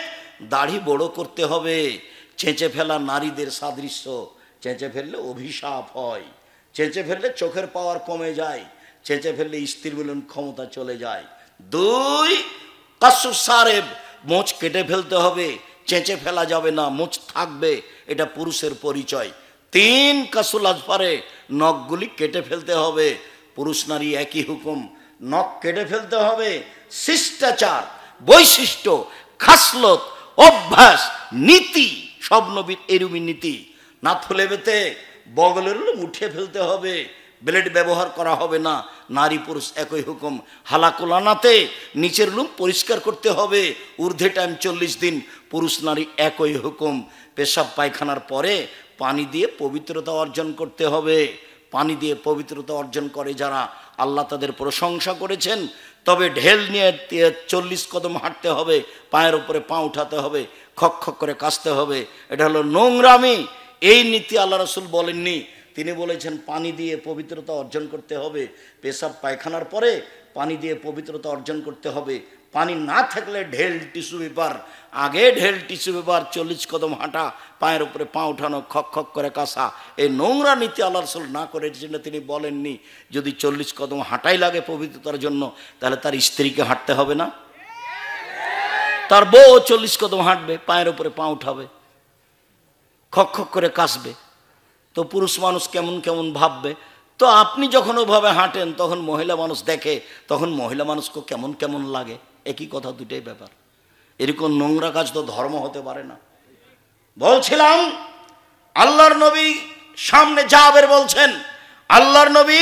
দাড়ি বড় করতে হবে। চেঁচে ফেলা নারীদের সাদৃশ্য, চেঁচে ফেললে অভিশাপ হয়, চেঁচে ফেললে চোখের পাওয়ার কমে যায়, চেঁচে ফেললে স্ত্রী মিলন ক্ষমতা চলে যায়। 2, কাসু সারেব, মোচ কেটে ফেলতে হবে, চেঁচে ফেলা যাবে না, মোচ থাকবে, এটা পুরুষের পরিচয়। 3, কাসুল আজফারে, নখগুলি কেটে ফেলতে হবে, পুরুষ নারী একই হুকুম, নখ কেটে ফেলতে হবে। শিষ্টাচার, বৈশিষ্ট্য, খাসলত, অভ্যাস, নীতি, সব নবীর এরুমি নীতি। না ফুলে বেতে বগলের লুম উঠে ফেলতে হবে, ব্লেড ব্যবহার করা হবে না, নারী পুরুষ একই হুকুম। হালাকুলানাতে নিচের লুম পরিষ্কার করতে হবে, ঊর্ধ্বে টাইম 40 দিন, পুরুষ নারী একই হুকুম। পেশাব পায়খানার পরে পানি দিয়ে পবিত্রতা অর্জন করতে হবে। পানি দিয়ে পবিত্রতা অর্জন করে যারা, আল্লাহ তাদের প্রশংসা করেছেন। তবে ঢেল নিয়ে 40 কদম হাঁটতে হবে, পায়ের উপরে পা উঠাতে হবে, খক খক করে কাশতে হবে, এটা হলো নোংরামি। এই নীতি আল্লাহ রাসূল বলেননি, তিনি বলেছেন পানি দিয়ে পবিত্রতা অর্জন করতে হবে। পেশাব পায়খানার পরে পানি দিয়ে পবিত্রতা অর্জন করতে হবে। পানি না থাকলে ঢেল টিস্যু পেপার, আগে ঢেল টিস্যু পেপার, 40 কদম হাঁটা, পায়ের উপরে পা উঠানো, খক খক করে কাশা, এই নোংরা নীতি আল্লাহ রাসূল না করেছেন। তিনি বলেননি যদি 40 কদম হাঁটাই লাগে পবিত্রতার জন্য, তাহলে তার স্ত্রীকে হাঁটতে হবে না? তার বউ 40 কদম হাঁটবে, পায়ের উপরে পা উঠাবে, খক খক করে কাশবে, তো পুরুষ মানুষ কেমন কেমন ভাববে। তো আপনি যখন ওভাবে হাঁটেন তখন মহিলা মানুষ দেখে, তখন মহিলা মানুষকে কেমন কেমন লাগে। একই কথা, দুটাই ব্যাপার। এরকম নোংরা কাজ তো ধর্ম হতে পারে না। বলছিলাম আল্লাহর নবী সামনে জাবের বলছেন, আল্লাহর নবী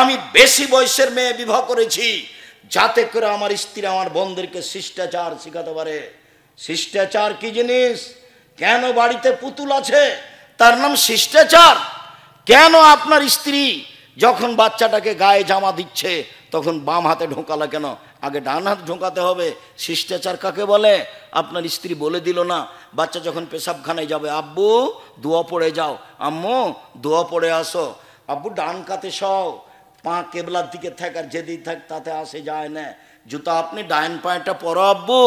আমি বেশি বয়সের মেয়ে বিবাহ করেছি যাতে করে আমার স্ত্রী আমার বোনদেরকে শিষ্টাচার শিখাতে পারে। শিষ্টাচার কি জিনিস? কেন বাড়িতে পুতুল আছে তার নাম শিষ্টাচার? কেন আপনার স্ত্রী যখন বাচ্চাটাকে গায়ে জামা দিচ্ছে তখন বাম হাতে ঢোকালা কেন? আগে ডান হাত ঢোকাতে হবে। শিষ্টাচার কাকে বলে? আপনার স্ত্রী বলে দিল না, বাচ্চা যখন পেশাবখানায় যাবে, আব্বু দোয়া পড়ে যাও, আম্মু দোয়া পড়ে আসো, আব্বু ডান কাতে সও, পা কেবলার দিকে থাক আর যেদিকে থাক তাতে আসে যায় না। জুতা আপনি ডাইন পায়েটা পরো আব্বু,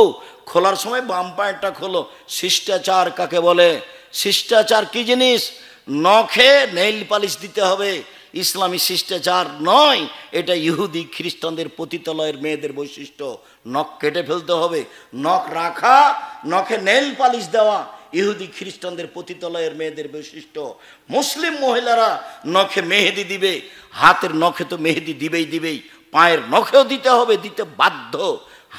খোলার সময় বাম পায়েটা খোলো। শিষ্টাচার কাকে বলে? শিষ্টাচার কি জিনিস? নখে নেইল পালিশ দিতে হবে, ইসলামী শিষ্টাচার নয়। এটা ইহুদি খ্রিস্টানদের পতিতালয়ের মেয়েদের বৈশিষ্ট্য। নখ কেটে ফেলতে হবে, নখ রাখা, নখে নেইল পালিশ দেওয়া ইহুদি খ্রিস্টানদের পতিতালয়ের মেয়েদের বৈশিষ্ট্য। মুসলিম মহিলারা নখে মেহেদি দিবে, হাতের নখে তো মেহেদি দিবেই, পায়ের নখেও দিতে হবে, দিতে বাধ্য।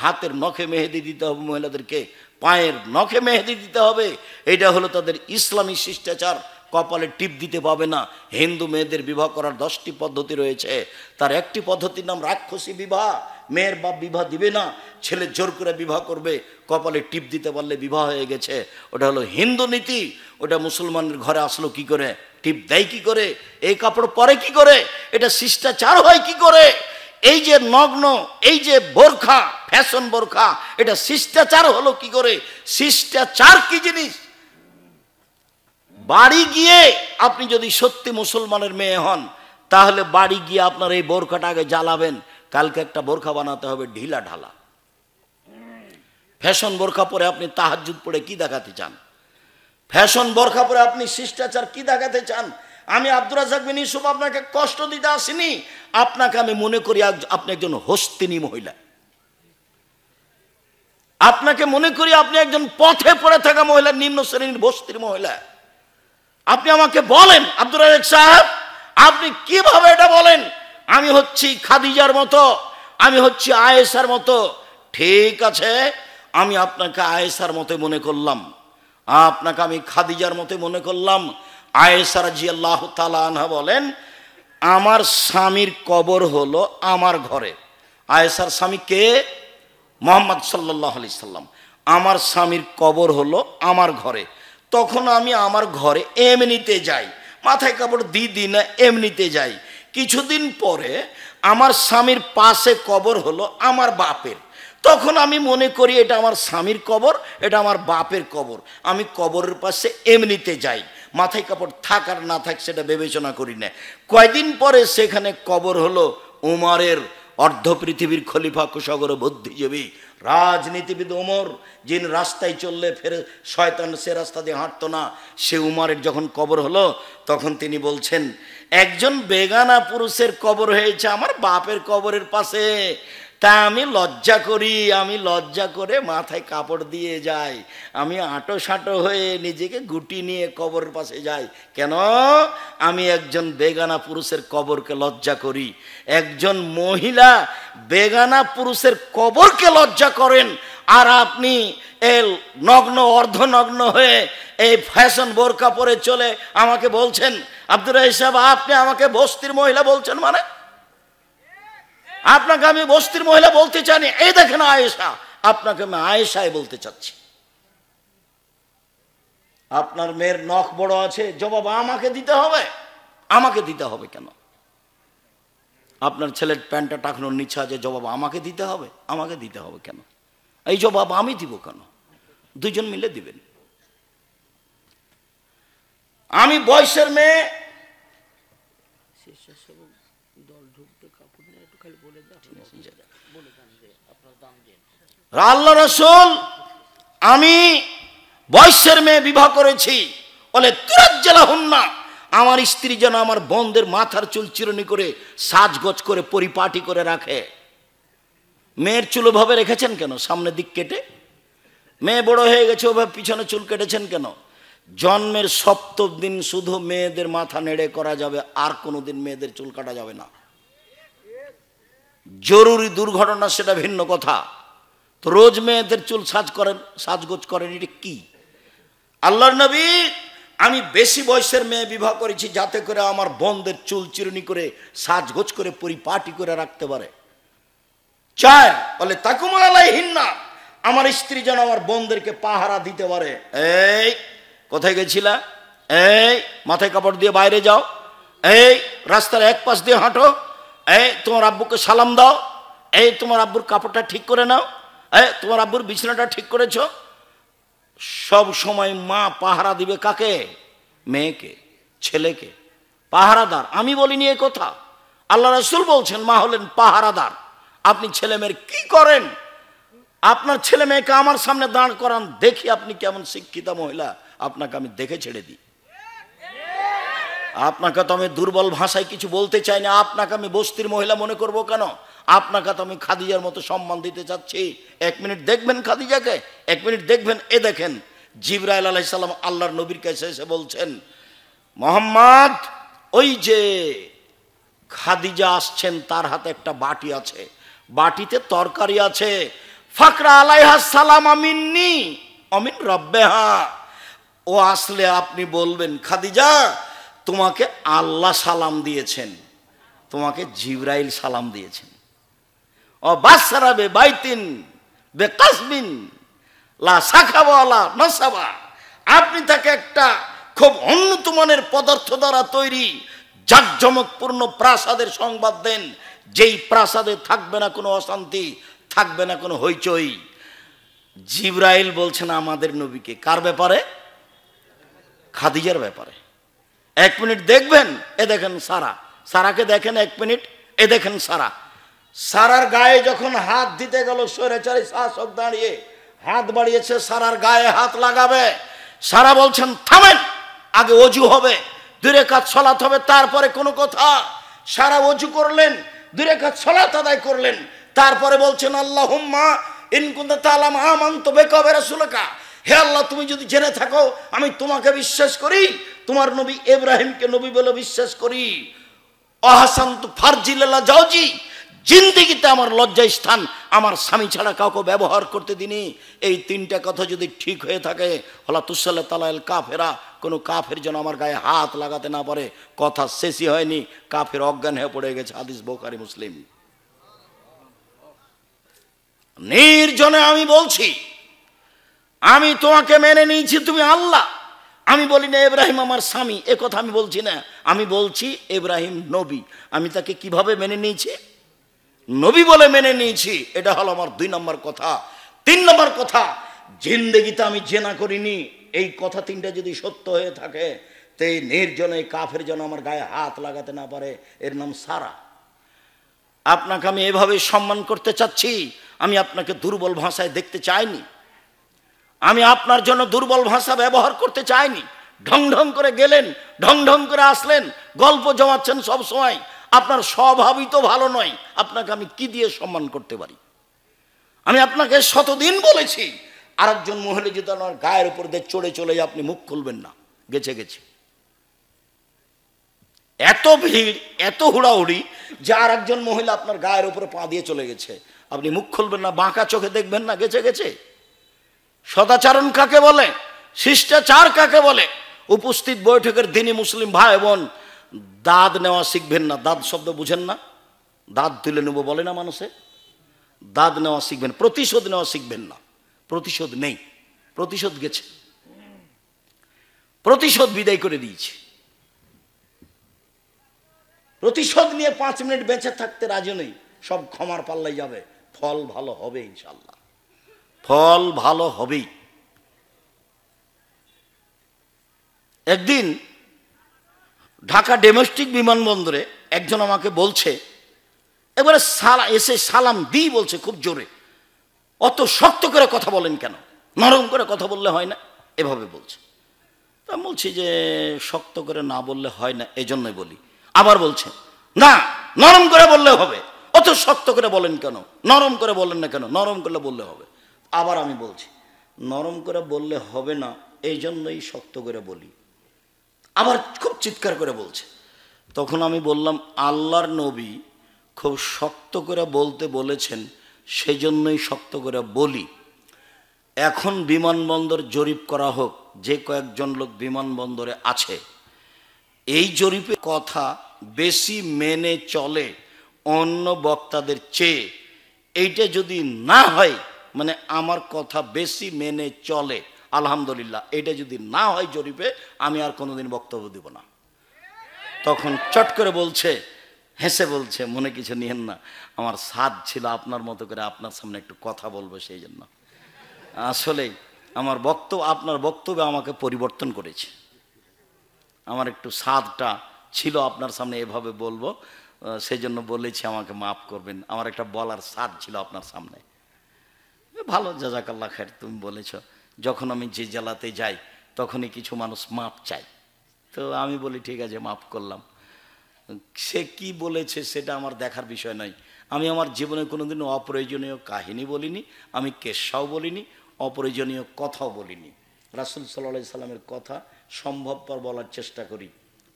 হাতের নখে মেহেদি দিতে হবে মহিলাদেরকে, পায়ের নখে মেহেদি দিতে হবে। এটা হলো তাদের ইসলামী শিষ্টাচার। কপালে টিপ দিতে পাবে না। হিন্দু মেয়েদের বিবাহ করার 10টি পদ্ধতি রয়েছে, তার একটি পদ্ধতির নাম রাক্ষসী বিবাহ। মেয়ের বাপ বিবাহ দিবে না, ছেলে জোর করে বিবাহ করবে, কপালে টিপ দিতে পারলে বিবাহ হয়ে গেছে। ওটা হলো হিন্দু নীতি। ওটা মুসলমানের ঘরে আসলো কি করে? টিপ দেয় কি করে? এই কাপড় পরে কি করে? এটা শিষ্টাচার হয় কি করে? এই যে নগ্ন, এই যে বোরখা, ফ্যাশন বোরখা, এটা শিষ্টাচার হলো কি করে? শিষ্টাচার কি জিনিস? বাড়ি গিয়ে আপনি যদি সত্যি মুসলমানের মেয়ে হন, তাহলে বাড়ি গিয়ে আপনার এই বোরখাটা আগে জ্বালাবেন। কালকে একটা বোরখা বানাতে হবে ঢিলা ঢালা। ফ্যাশন বোরখা পরে আপনি তাহাজ্জুদ পড়ে কি দেখাতে চান? ফ্যাশন বোরখা পরে আপনি শিষ্টাচার কি দেখাতে চান? আমি আব্দুর রাজ্জাক বিন ইউসুফ আপনাকে কষ্ট দিতে আসিনি। আপনাকে আমি মনে করি আপনি একজন হস্তিনী মহিলা। আপনাকে মনে করি আপনি একজন পথে পড়ে থাকা মহিলা, নিম্ন শ্রেণীর বস্তির মহিলা। আপনি আমাকে বলেন আব্দুর রাজ্জাক সাহেব, আপনি কিভাবে এটা বলেন? আমি হচ্ছি খাদিজার মতো, আমি হচ্ছি আয়েশার মতো। ঠিক আছে, আমি আপনাকে আয়েশার মতো মনে করলাম, আপনাকে আমি খাদিজার মতো মনে করলাম। আয়েশা রাদিয়াল্লাহু তাআলা আনহা বলেন, আমার স্বামীর কবর হলো আমার ঘরে। আয়েশার স্বামী কে? মুহাম্মদ সাল্লাল্লাহু আলাইহি সাল্লাম। আমার স্বামীর কবর হলো আমার ঘরে। তখন আমি আমার ঘরে এমনিতে যাই, মাথায় কাপড় দিই না, এমনিতে যাই। কিছুদিন পরে আমার স্বামীর পাশে কবর হলো আমার বাপের। তখন আমি মনে করি এটা আমার স্বামীর কবর, এটা আমার বাপের কবর। আমি কবরের পাশে এমনিতে যাই, মাথায় কাপড় থাক আর না থাক সেটা বিবেচনা করি না। কয়দিন পরে সেখানে কবর হলো উমরের, অর্ধ পৃথিবীর খলিফা, কুশাগর বুদ্ধিজীবী রাজনীতিবিদ উমর, যিনি রাস্তায় চললে ফের শয়তান সে রাস্তা দিয়ে হাঁটতো না। সে উমরের যখন কবর হলো, তখন তিনি বলছেন, একজন বেগানা পুরুষের কবর হয়েছে আমার বাপের কবরের পাশে, তা আমি লজ্জা করি, আমি লজ্জা করে মাথায় কাপড় দিয়ে যাই, আমি আঁটো সাঁটো হয়ে নিজেকে গুটি নিয়ে কবরের পাশে যাই। কেন? আমি একজন বেগানা পুরুষের কবরকে লজ্জা করি। একজন মহিলা বেগানা পুরুষের কবরকে লজ্জা করেন, আর আপনি এই নগ্ন অর্ধনগ্ন হয়ে এই ফ্যাশন বোরকা পরে চলে আমাকে বলছেন আব্দুর রাজ্জাক সাহেব, আপনি আমাকে বস্তির মহিলা বলছেন? মানে আপনাকে আমি বস্তির মহিলা বলতে চাইনি। এই দেখেন আয়েশা, আপনাকে আমি আয়েশাই বলতে চাচ্ছি। আপনার মেয়ের নখ বড় আছে, জবাব আমাকে দিতে হবে। আমাকে দিতে হবে কেন? আপনার ছেলের প্যান্টটা টাকানোর নিচে আছে, জবাব আমাকে দিতে হবে। আমাকে দিতে হবে কেন? এই জবাব আমি দিব কেন? দুজন মিলে দিবেন। আমি বয়সের মেয়ে, আল্লাহ রাসূল, আমি বয়সের মেয়ে বিবাহ করেছি, বলে তুরাজ্জালাহুন্না, আমার স্ত্রী যেন আমার বোনদের মাথার চুল চিরুনি করে সাজগোজ করে পরিপাটি করে রাখে। মেয়ের চুল ভাবে রেখেছেন কেন? সামনের দিক কেটে। মেয়ে বড় হয়ে গেছে, ওভাবে পিছনে চুল কেটেছেন কেন? জন্মের সপ্তম দিন শুধু মেয়েদের মাথা নেড়ে করা যাবে, আর কোনোদিন মেয়েদের চুল কাটা যাবে না। জরুরি দুর্ঘটনা সেটা ভিন্ন কথা। তো রোজ মেয়েদের চুল সাজগোজ করেন, এটা কি? আল্লাহর নবী, আমি বেশি বয়সের মেয়ে বিবাহ করেছি যাতে করে আমার বোনদের চুল চিরুনি করে সাজগোজ করে পরিপাটি করে রাখতে পারে। চার, বলে তাকুমুল আলাইহিন্না, আমার স্ত্রী যেন আমার বোনদেরকে পাহারা দিতে পারে। এই কোথায় গেছিলা? এই মাথায় কাপড় দিয়ে বাইরে যাও, এই রাস্তার এক পাশ দিয়ে হাঁটো, এই তোমার আব্বুকে সালাম দাও, এই তোমার আব্বুর কাপড়টা ঠিক করে নাও, এই তোমার আব্বুর বিছানাটা ঠিক করেছো। সব সময় মা পাহারা দিবে কাকে? মেয়েকে, ছেলেকে। পাহারাদার আমি বলিনি এ কথা, আল্লাহ রাসূল বলছেন মা হলেন পাহারাদার। আপনি ছেলে মেয়ের কি করেন? আপনার ছেলে মেয়েকে আমার সামনে দাঁড় করান, দেখি আপনি কেমন শিক্ষিতা মহিলা, আপনাকে আমি দেখে ছেড়ে দিই। আপনাকে তো আমি দুর্বল ভাষায় কিছু বলতে চাই না, আপনাকে আমি বস্তির মহিলা মনে করব কেন? আপনাকে তো আমি খাদিজার মতো সম্মান দিতে চাচ্ছি। 1 মিনিট দেখবেন খাদিজাকে, 1 মিনিট দেখবেন। এ দেখেন জিবরাইল আলাইহিস সালাম আল্লাহর নবীর কাছে এসে বলছেন, মোহাম্মদ, ওই যে খাদিজা আসছেন, তার হাতে একটা বাটি আছে, বাটিতে তরকারি আছে। ফাকরা আলাইহা সালাম মিন্নি অমিন রব্বেহা। ও আসলে আপনি বলবেন, খাদিজা তোমাকে আল্লাহ সালাম দিয়েছেন, তোমাকে জিবরাইল সালাম দিয়েছেন। ও বাসরা বে বাইতিন বে কাসবিন লা সাখাবা ওয়ালা নাসাবা। আপনি তাকে একটা খুব উন্নত মানের পদার্থ দ্বারা তৈরি জাঁকজমকপূর্ণ প্রাসাদের সংবাদ দেন, যেই প্রাসাদে থাকবে না কোনো অশান্তি, থাকবে না কোনো হইচই। জিবরাইল বলছেন আমাদের নবীকে, কার ব্যাপারে? খাদিজার ব্যাপারে। 1 মিনিট দেখবেন। এ দেখেন সারা, সারাকে দেখেন 1 মিনিট। এ দেখেন সারা, সারার গায়ে যখন হাত দিতে গেল, স্বৈরাচারী শাসক দাঁড়িয়ে হাত বাড়িয়েছে, সারার গায়ে হাত লাগাবে। সারা বলছেন থামেন, আগে অজু হবে, 2 রাকাত সালাত হবে, তারপরে কোনো কথা। সারা অজু করলেন, 2 রাকাত সালাত আদায় করলেন, তারপরে বলছেন আল্লাহুম্মা ইন কুনতা তাআলাম আমানতু বিকা ওয়া রাসূলিকা। হে আল্লাহ, তুমি যদি জেনে থাকো আমি তোমাকে বিশ্বাস করি, তোমার নবী ইব্রাহিমকে নবী বলে বিশ্বাস করি। আহসানতু ফারজি লিল্লাহ জাওজি, জিন্দেগিতে আমার লজ্জার স্থান আমার স্বামী ছাড়া কাউকে ব্যবহার করতে দিনি। এই 3টা কথা যদি ঠিক হয়ে থাকে, হলা তুসাল্লাহ তালাল কাফেরা, কোনো কাফের যেন আমার গায়ে হাত লাগাতে না পারে। কথা শেষই হয়নি, কাফের অজ্ঞান হয়ে পড়ে গেছে। হাদিস বুখারী মুসলিম। নির্জনে আমি বলছি, আমি তোমাকে মেনে নিয়েছি, তুমি আল্লাহ। আমি বলি না ইব্রাহিম আমার স্বামী, এ কথা আমি বলছি না। আমি বলছি ইব্রাহিম নবী। আমি তাকে কিভাবে মেনে নিয়েছি? নবী বলে মেনে নিয়েছি। এটা হলো আমার 2 নম্বর কথা। 3 নম্বর কথা, জিন্দেগিতে আমি জেনা করিনি। এই কথা 3টা যদি সত্য হয়ে থাকে, তো এই নির্জনে কাফের যেন আমার গায়ে হাত লাগাতে না পারে। এর নাম সারা। আপনাকে আমি এভাবে সম্মান করতে চাচ্ছি। আমি আপনাকে দুর্বল ভাষায় দেখতে চাইনি। আমি আপনার জন্য দুর্বল ভাষা ব্যবহার করতে চাইনি। ঢং ঢং করে গেলেন, ঢং ঢং করে আসলেন, গল্প জমাচ্ছেন সব সময়। আপনার স্বভাবই তো ভালো নয়। আপনাকে আমি কি দিয়ে সম্মান করতে পারি? আমি আপনাকে শতদিন বলেছি, আরেকজন মহিলা যদি আমার গায়ের উপর দিয়ে চড়ে চলে যায়, আপনি মুখ খুলবেন না। গেছে গেছে, এত ভিড়, এত হুড়াহুড়ি যে আরেকজন মহিলা আপনার গায়ের উপরে পা দিয়ে চলে গেছে, আপনি মুখ খুলবেন না, বাঁকা চোখে দেখবেন না। গেছে গেছে। সদাচরণ কাকে বলে? শিষ্টাচার কাকে বলে? উপস্থিত বৈঠকের দিনই মুসলিম ভাই বোন, দাঁত নেওয়া শিখবেন না। দাঁত শব্দ বুঝেন না? দাঁত তুলে নেবো বলে না মানুষে? দাঁত নেওয়া শিখবেন, প্রতিশোধ নেওয়া শিখবেন না। প্রতিশোধ নেই, প্রতিশোধ গেছে, প্রতিশোধ বিদায় করে দিয়েছে। প্রতিশোধ নিয়ে 5 মিনিট বেঁচে থাকতে রাজি নেই। সব ক্ষমার পাল্লাই যাবে। ফল ভালো হবে ইনশাল্লাহ, ফল ভালো হবেই। একদিন ঢাকা ডোমেস্টিক বিমানবন্দরে একজন আমাকে বলছে, এবারে এসে সালাম দিই বলছে খুব জোরে, অত শক্ত করে কথা বলেন কেন? নরম করে কথা বললে হয় না? এভাবে বলছে। তা বলছি যে শক্ত করে না বললে হয় না, এজন্যই বলি। আবার বলছে না, নরম করে বললে হবে। অত শক্ত করে বলেন কেন? নরম করে বলেন না কেন? নরম করলে বললে হবে। আবার আমি বলছি নরম করে বললে হবে না, এই জন্যই শক্ত করে বলি। আবার খুব চিৎকার করে বলছে। তখন আমি বললাম, আল্লাহর নবী খুব শক্ত করে বলতে বলেছেন, সেই জন্যই শক্ত করে বলি। এখন বিমানবন্দর জরিপ করা হোক, যে কয়েকজন লোক বিমানবন্দরে আছে, এই জরিপে কথা বেশি মেনে চলে অন্য বক্তাদের চেয়ে। এইটা যদি না হয়, মানে আমার কথা বেশি মেনে চলে, আলহামদুলিল্লাহ, এটা যদি না হয় জরিপে, আমি আর কোনোদিন বক্তব্য দিব না। তখন চট করে বলছে, হেসে বলছে, মনে কিছু নিয়েন না, আমার সাধ ছিল আপনার মতো করে আপনার সামনে একটু কথা বলবো, সেই জন্য। আসলে আমার বক্তব্য, আপনার বক্তব্য আমাকে পরিবর্তন করেছে। আমার একটু সাধটা ছিল আপনার সামনে এভাবে বলবো, সেই জন্য বলেছি আমাকে মাফ করবেন, আমার একটা বলার সাধ ছিল আপনার সামনে। ভালো, জাজাকাল্লাহ খায়ের, তুমি বলেছ। যখন আমি যে জেলাতে যাই তখনই কিছু মানুষ মাপ চাই, তো আমি বলি ঠিক আছে মাফ করলাম। সে কি বলেছে সেটা আমার দেখার বিষয় নয়। আমি আমার জীবনে কোনোদিনও অপ্রয়োজনীয় কাহিনী বলিনি, আমি কেসাও বলিনি, অপ্রয়োজনীয় কথাও বলিনি। রাসূল সাল্লাল্লাহু আলাইহি সাল্লামের কথা সম্ভবপর বলার চেষ্টা করি।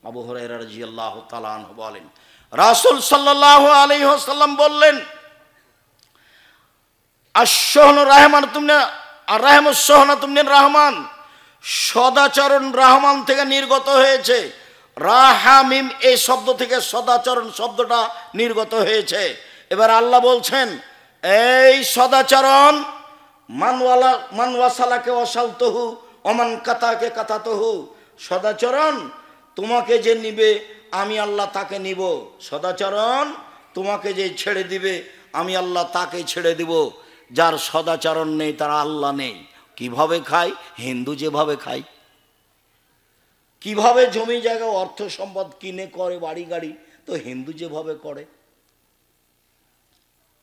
আবু হুরায়রা রাদিয়াল্লাহু তাআলা আনহু বলেন, রাসূল সাল্লাল্লাহু আলাইহি ওয়াসাল্লাম বললেন, আশ-শাহনু রাহমাতুন আর রাহমাস শাহনাতুন রহমান, সদাচরণ রহমান থেকে নির্গত হয়েছে। রাহামিম এই শব্দ থেকে সদাচরণ শব্দটা নির্গত হয়েছে। এবার আল্লাহ বলছেন, এই সদাচরণ, মান ওয়াসালাকে ওয়াসালতহু ওমান কাতাকে কাতাতহু, সদাচরণ তোমাকে যে নিবে আমি আল্লাহ তাকে নিব, সদাচরণ তোমাকে যে ছেড়ে দিবে আমি আল্লাহ তাকে ছেড়ে দিব। যার সদাচরণ নেই তার আল্লাহ নেই। কিভাবে খায়? হিন্দু যেভাবে খায়। কিভাবে জমি জায়গা অর্থ সম্পদ কিনে করে বাড়ি গাড়ি, তো হিন্দু যেভাবে করে।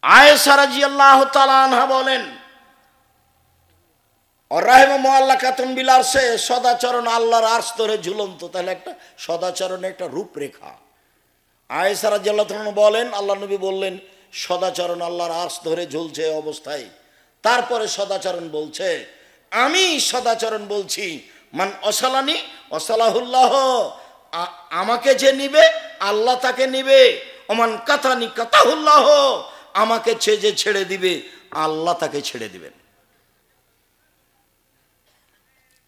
আয়েশা রাদিয়াল্লাহু তাআলা আনহা বলেন, রাহিমা মুআল্লাকাতুন বিল আরশে, সদাচরণ আল্লাহর আরশ ধরে ঝুলন্ত। তাহলে একটা সদাচরণের একটা রূপরেখা। আয়েশা রাদিয়াল্লাহু তাআলা বলেন, আল্লাহ নবী বললেন সদাচরণ আল্লাহর আরশ ধরে ঝুলছে অবস্থায়। তারপরে সদাচরণ বলছে, আমি সদাচরণ বলছি, মান অসালানি অসালাহুল্লাহ, আমাকে যে নিবে আল্লাহ তাকে নিবে। ওমান কাতানি কাতাহুল্লাহ, আমাকে যে ছেড়ে দিবে আল্লাহ তাকে ছেড়ে দিবেন।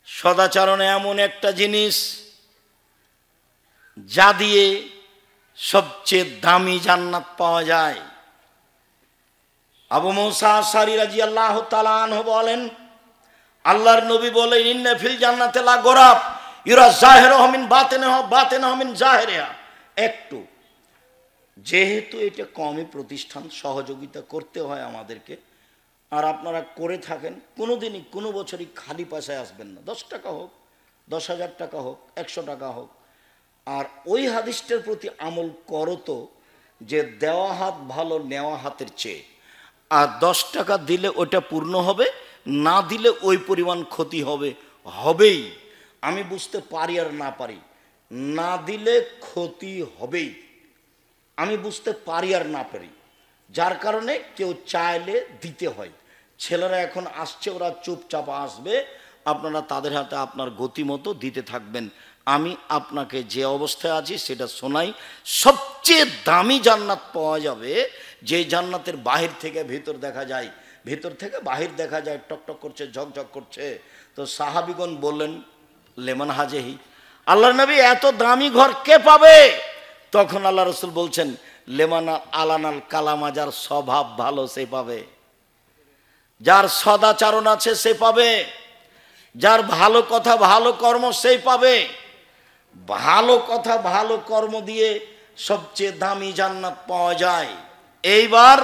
সদাচরণ এমন একটা জিনিস যা দিয়ে সবচেয়ে দামি জান্নাত পাওয়া যায়। আবু মুসা আশআরী রাদিয়াল্লাহু তাআলা আনহু বলেন, আল্লাহর নবী বলেন, ইন্না ফিল জান্নাতি লা গোরাব ইউরা জাহিরুহু মিন বাতিনিহা বাতিনুহু মিন জাহিরিহা। একটু যেহেতু এটা কমই প্রতিষ্ঠান, সহযোগিতা করতে হয় আমাদেরকে, আর আপনারা করে থাকেন, কোনোদিনই কোনো বছরই খালি পয়সায় আসবেন না। 10 টাকা হোক, 10,000 টাকা হোক, 100 টাকা হোক। আর ওই হাদিসটার প্রতি আমল করো তো, যে দেওয়া হাত ভালো নেওয়া হাতের চেয়ে। আর 10 টাকা দিলে ওটা পূর্ণ হবে, না দিলে ওই পরিমাণ ক্ষতি হবে, হবেই। আমি বুঝতে পারি আর না পারি, না দিলে ক্ষতি হবেই। আমি বুঝতে পারি আর না পারি, যার কারণে কেউ চাইলে দিতে হয়। ছেলেরা এখন আসছে, ওরা চুপচাপ আসবে, আপনারা তাদের হাতে আপনার গতিমতো দিতে থাকবেন। আমি আপনাকে যে অবস্থায় আছি সেটা শোনাই। সবচেয়ে দামি জান্নাত পাওয়া যাবে যে জান্নাতের বাহির থেকে ভেতর দেখা যায়, ভেতর থেকে বাহির দেখা যায়, টকটক করছে, ঝকঝক করছে। তো সাহাবিগণ বললেন, লেমান হাজেহি, আল্লাহর নবী এত দামি ঘর কে পাবে? তখন আল্লাহ রসুল বলছেন, লেমান আলানাল কালামা, যার স্বভাব ভালো সে পাবে, যার সদাচরণ আছে সে পাবে, যার ভালো কথা ভালো কর্ম সেই পাবে। ভালো কথা ভালো কর্ম দিয়ে সবচেয়ে দামি জান্নাত পাওয়া যায়। এইবার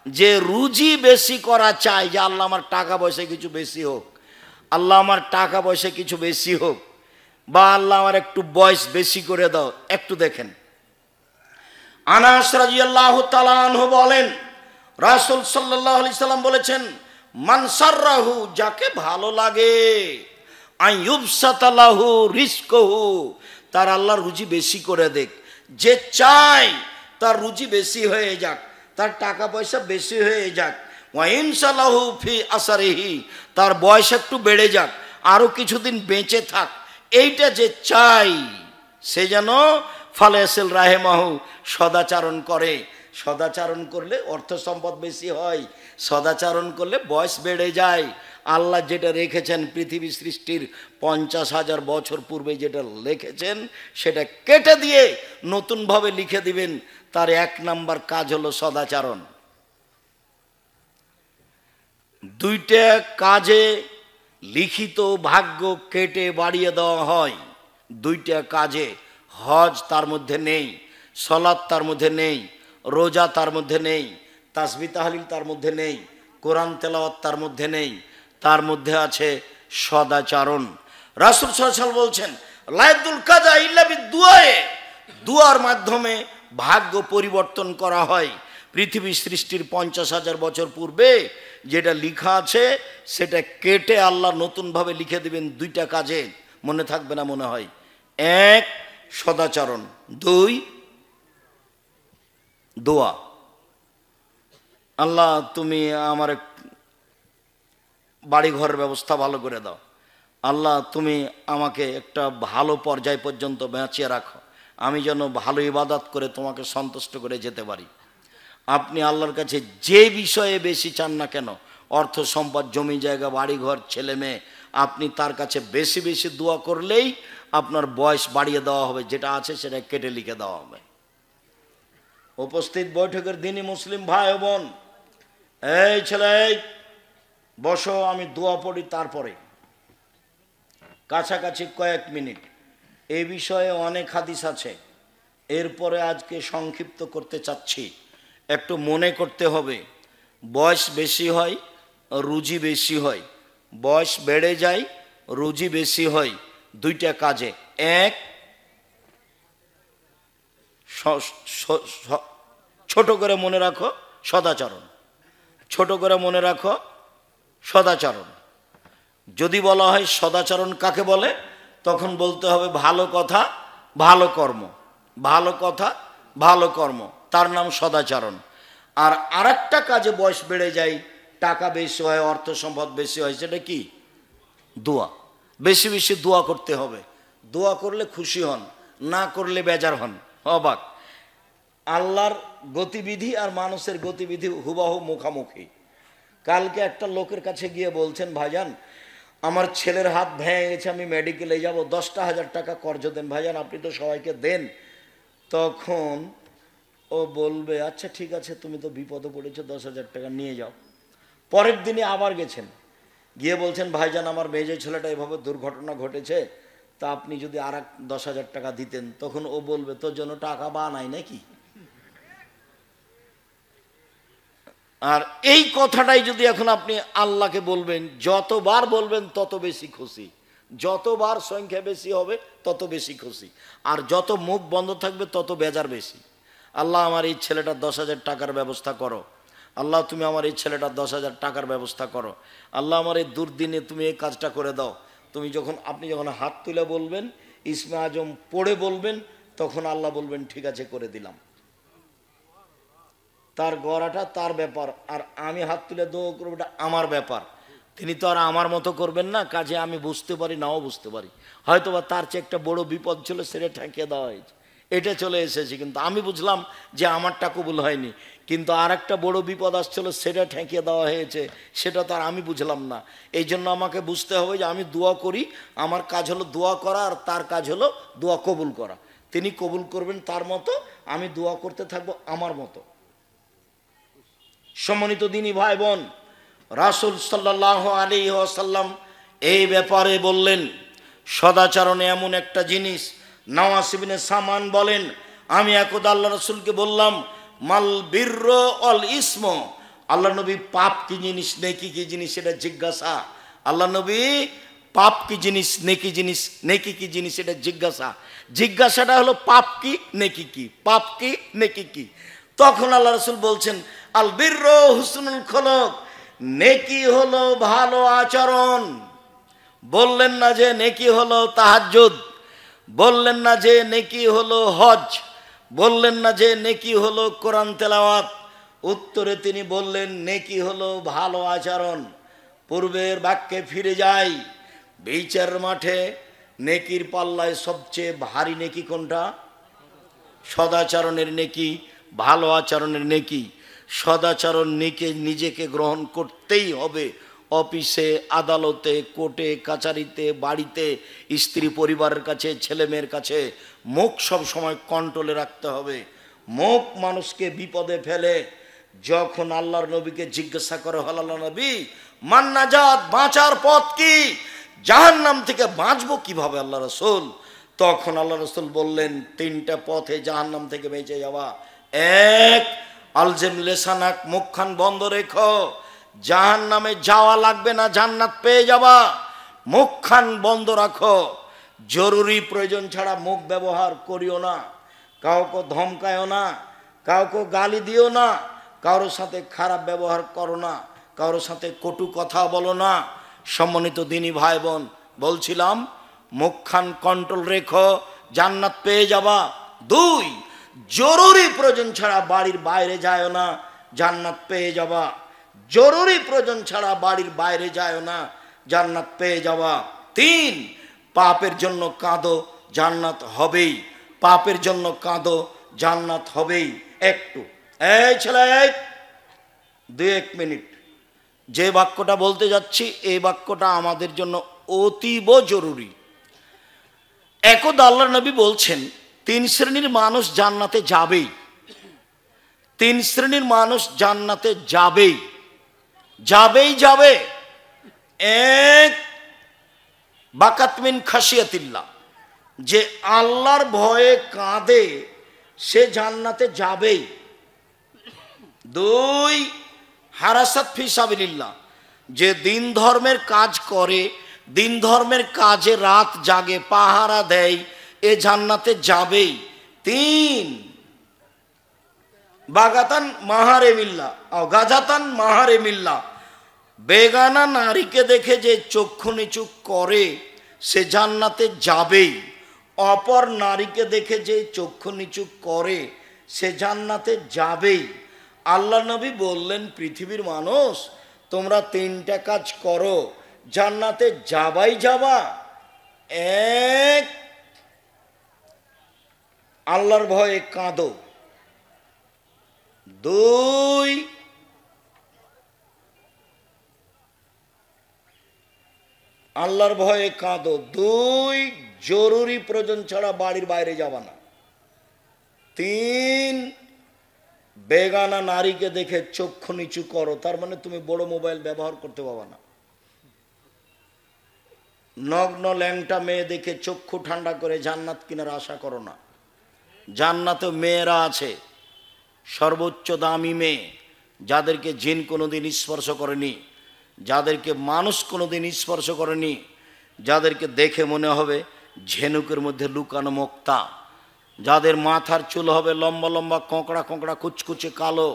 যে রুজি বেশি করা চায়, যে আল্লাহ আমার টাকা পয়সা কিছু বেশি হোক, আল্লাহ আমার টাকা পয়সা কিছু বেশি হোক, বা আল্লাহ আমার একটু বয়স বেশি করে দাও, একটু দেখেন। আনাস রাদিয়াল্লাহু তাআলা আনহু বলেন, রাসূল সাল্লাল্লাহু আলাইহি সাল্লাম বলেছেন, মান সাররাহু, যাকে ভালো লাগে, আইয়ুবসাতা লাহু রিজকুহু, তার আল্লাহ রুজি বেশি করে দেখ। যে চায় তার রুজি বেশি হয়ে যাক, তার টাকা পয়সা বেশি হয়ে যাক। ওয়া ইনশাল্লাহু ফি আসারিহি, তার বয়স একটু বেড়ে যাক, আরো কিছুদিন বেঁচে থাক। এইটা যে চাই, সে যেন ফালেসিল রাহেমাহু, সদাচরণ করে। সদাচরণ করলে অর্থ সম্পদ বেশি হয়, সদাচরণ করলে বয়স বেড়ে যায়। আল্লাহ যেটা রেখেছেন পৃথিবী সৃষ্টির 50,000 বছর পূর্বে যেটা লিখেছেন, সেটা কেটে দিয়ে নতুনভাবে লিখে দিবেন। তার 1 নাম্বার কাজ হলো সদাচরণ। 2টা কাজে লিখিত ভাগ্য কেটে বাড়িয়ে দেওয়া হয়। 2টা কাজে, হজ তার মধ্যে নেই, সলাত তার মধ্যে নেই, রোজা তার মধ্যে নেই, তাসবিহ তাহলিল তার মধ্যে নেই, কোরআন তেলাওয়াত তার মধ্যে নেই, তার মধ্যে আছে সদাচরণ। রাসূল সাল্লাল্লাহু আলাইহি ওয়াসাল্লাম বলছেন, লাইদুল কাজা ইল্লা বিদুআয়ে, দুয়ার মাধ্যমে ভাগ্য পরিবর্তন করা হয়। পৃথিবী সৃষ্টির 50,000 বছর পূর্বে যেটা লেখা আছে সেটা কেটে আল্লাহ নতুনভাবে লিখে দেবেন দুইটা কাজে, মনে থাকবে না মনে হয়। এক, সদাচরণ। দুই, দোয়া। আল্লাহ তুমি আমার বাড়ি ঘরের ব্যবস্থা ভালো করে দাও, আল্লাহ তুমি আমাকে একটা ভালো পর্যায় পর্যন্ত বাঁচিয়ে রাখো, আমি যেন ভালো ইবাদত করে তোমাকে সন্তুষ্ট করে যেতে পারি। আপনি আল্লাহর কাছে যে বিষয়ে বেশি চান না কেন, অর্থ সম্পদ, জমি জায়গা, বাড়ি ঘর, ছেলে মেয়ে, আপনি তার কাছে বেশি বেশি দোয়া করলেই আপনার বয়স বাড়িয়ে দেওয়া হবে, যেটা আছে সেটা কেটে লিখে দেওয়া হবে। উপস্থিত বৈঠকের দিনই মুসলিম ভাই ও বোন, এই ছেলে বসো, আমি দোয়া পড়ি, তারপরে কাছাকাছি কয়েক মিনিট। এই বিষয়ে অনেক হাদিস আছে, এরপরে আজকে সংক্ষিপ্ত করতে চাচ্ছি। একটু মনে করতে হবে, বয়স বেশি হয় রুজি বেশি হয়, বয়স বেড়ে যায় রুজি বেশি হয় দুইটা কাজে। এক, ছোট করে মনে রাখো সদাচরণ, ছোট করে মনে রাখো সদাচরণ। যদি বলা হয় সদাচরণ কাকে বলে, তখন বলতে হবে ভালো কথা ভালো কর্ম, ভালো কথা ভালো কর্ম, তার নাম সদাচরণ। আর আরেকটা কাজে বয়স বেড়ে যায়, টাকা বেশি হয়, অর্থ সম্পদ বেশি হয়, সেটা কি? দোয়া। বেশি বেশি দোয়া করতে হবে। দোয়া করলে খুশি হন, না করলে বেজার হন, অবাক। আল্লাহর গতিবিধি আর মানুষের গতিবিধি হুবাহু মুখামুখি। কালকে একটা লোকের কাছে গিয়ে বলছেন, ভাইজান আমার ছেলের হাত ভেঙে গেছে, আমি মেডিকেলে যাব, 10,000 টাকা কর্জ দেন ভাইজান, আপনি তো সবাইকে দেন। তখন ও বলবে, আচ্ছা ঠিক আছে, তুমি তো বিপদে পড়েছো, 10,000 টাকা নিয়ে যাও। পরের দিনে আবার গেছেন, গিয়ে বলছেন, ভাইজান আমার মেয়ে ছেলেটা এভাবে দুর্ঘটনা ঘটেছে, তা আপনি যদি আর 10,000 টাকা দিতেন। তখন ও বলবে, তোর জন্য টাকা বানাই নাকি? আর এই কথাটাই যদি এখন আপনি আল্লাহকে বলবেন, যতবার বলবেন তত বেশি খুশি, যতবার সংখ্যা বেশি হবে তত বেশি খুশি, আর যত মুখ বন্ধ থাকবে তত বেজার বেশি। আল্লাহ আমার এই ছেলেটার 10,000 টাকার ব্যবস্থা করো, আল্লাহ তুমি আমার এই ছেলেটার 10,000 টাকার ব্যবস্থা করো, আল্লাহ আমার এই দুর্দিনে তুমি এই কাজটা করে দাও। আপনি যখন হাত তুলে বলবেন, ইসমে আজম পড়ে বলবেন, তখন আল্লাহ বলবেন ঠিক আছে করে দিলাম। তার গড়াটা তার ব্যাপার, আর আমি হাত তুলে দোয়া করবো এটা আমার ব্যাপার। তিনি তো আর আমার মতো করবেন না, কাজে আমি বুঝতে পারি নাও বুঝতে পারি, হয়তো বা তার চেয়ে একটা বড় বিপদ ছিল সেটা ঠেকিয়ে দেওয়া হয়েছে, এটা চলে এসেছে, কিন্তু আমি বুঝলাম যে আমারটা কবুল হয়নি, কিন্তু আর একটা বড় বিপদ আসছিল সেটা ঠেকিয়ে দেওয়া হয়েছে, সেটা তো আর আমি বুঝলাম না। এই জন্য আমাকে বুঝতে হবে যে আমি দোয়া করি, আমার কাজ হলো দোয়া করা, আর তার কাজ হলো দোয়া কবুল করা। তিনি কবুল করবেন তার মতো, আমি দোয়া করতে থাকবো আমার মতো। সম্মানিত দিনী ভাই বোন, রাসূল সাল্লাল্লাহু আলাইহি ওয়াসাল্লাম এই ব্যাপারে বললেন, সদাচরণে এমন একটা জিনিস। নওয়াস ইবনে সামান বলেন, আমি একদা আল্লাহ রাসূলকে বললাম, মাল বিরর অল ইসম, আল্লাহ নবী পাপ কি জিনিস, নেকি কি জিনিস, এটা জিজ্ঞাসা। আল্লাহ নবী পাপ কি জিনিস, নেকি জিনিস, নেকি কি জিনিস, এটা জিজ্ঞাসাটা হলো পাপ কি নেকি কি, পাপ কি নেকি কি। তখন আল্লাহ রাসূল বলছেন, আল বিরর হুসনুল খুলুক, নেকি হলো ভালো আচরণ। বললেন না যে নেকি হলো তাহাজ্জুদ, বললেন না যে নেকি হলো হজ, বললেন না যে নেকি হলো কোরআন তেলাওয়াত, উত্তরে তিনি বললেন নেকি হলো ভালো আচরণ। পূর্বের বাক্যে ফিরে যাই, বিচার মাঠে নেকির পাল্লায় সবচেয়ে ভারী নেকি কোনটা? সদাচরণের নেকি, ভালো আচরণের নেকি। সদাচরণ নেকি নিজেকে গ্রহণ করতেই হবে, অফিসে, আদালতে, কোর্টে, কাচারিতে, বাড়িতে, স্ত্রী পরিবারের কাছে, ছেলে মেয়ের কাছে। মুখ সব সময় কন্ট্রোলে রাখতে হবে। মুখ মানুষকে বিপদে ফেলে। যখন আল্লাহর নবীকে জিজ্ঞাসা করা হল, আল্লাহ নবী মান নাজাত, বাঁচার পথ কি, জাহান্নাম থেকে বাঁচবো কিভাবে আল্লাহ রাসূল? তখন আল্লাহ রাসূল বললেন, তিনটা পথে জাহান্নাম থেকে বেঁচে যাওয়া। এক, আলজেম লেসানাক, মুখখান বন্ধ রেখো, জাহান্নামে যাওয়া লাগবে না, জান্নাত পেয়ে যাবা। মুখখান বন্ধ রাখো, জরুরি প্রয়োজন ছাড়া মুখ ব্যবহার করিও না। কাউকে ধমকায়ও না, কাউকে গালি দিও না, কারোর সাথে খারাপ ব্যবহার করো না, কারোর সাথে কটু কথা বলো না। সম্মানিত দিনী ভাই বোন, বলছিলাম মুখখান কন্ট্রোল রেখো, জান্নাত পেয়ে যাবা। 2, জরুরি প্রয়োজন ছাড়া বাড়ির বাইরে যায় না, জান্নাত পেয়ে যাবা। জরুরি প্রয়োজন ছাড়া বাড়ির বাইরে যায় না, জান্নাত পেয়ে যাবা। 3, পাপের জন্য কাঁদো, জান্নাত হবেই। পাপের জন্য কাঁদো, জান্নাত হবেই। একটু এই ছেলে 2-1 মিনিট, যে বাক্যটা বলতে যাচ্ছি এই বাক্যটা আমাদের জন্য অতীব জরুরি। একদা আল্লাহর নবী বলছেন 3 শ্রেণীর মানুষ জান্নাতে যাবেই। 3 শ্রেণীর মানুষ জান্নাতে যাবেই, যাবেই যাবে। 1, বাকাত মিন খাশিয়াতিল্লাহ, যে আল্লাহর ভয়ে কাঁদে সে জান্নাতে যাবেই। 2, হারাসাত ফি সাবিলিল্লাহ, যে দিন ধর্মের কাজ করে, দিন ধর্মের কাজে রাত জাগে, পাহারা দেয়, এ জান্নাতে যাবেই। 3, বাগাতান মাহারে মিল্লা গাজাতান মাহারে মিল্লা, বেগানা নারীকে দেখে যে চক্ষু নিচু করে সে জান্নাতে যাবেই। অপর নারীকে দেখে যে চক্ষু নিচু করে সে জান্নাতে যাবেই। আল্লাহ নবী বললেন, পৃথিবীর মানুষ তোমরা 3টা কাজ করো, জান্নাতে যাবাই যাবা। 1, আল্লাহর ভয়ে কাঁদো। 2, আল্লাহর ভয়ে কাঁদো। 2, জরুরি প্রয়োজন ছাড়া বাড়ির বাইরে যাবা না। 3, বেগানা নারীকে দেখে চক্ষু নিচু করো, তার মানে তুমি বড় মোবাইল ব্যবহার করতে পারবা না। নগ্ন ল্যাংটা মেয়ে দেখে চক্ষু ঠান্ডা করে জান্নাত কেনার আশা করো না। জান্নাতে মেয়েরা আছে, সর্বোচ্চ দামি মেয়ে, যাদেরকে জিন কোনোদিন স্পর্শ করেনি, যাদেরকে মানুষ কোনোদিন স্পর্শ করেনি, যাদেরকে দেখে মনে হবে ঝিনুকের মধ্যে লুকানো মুক্তা, যাদের মাথার চুল হবে লম্বা লম্বা কোঁকড়া কোঁকড়া কুচকুচে কালো,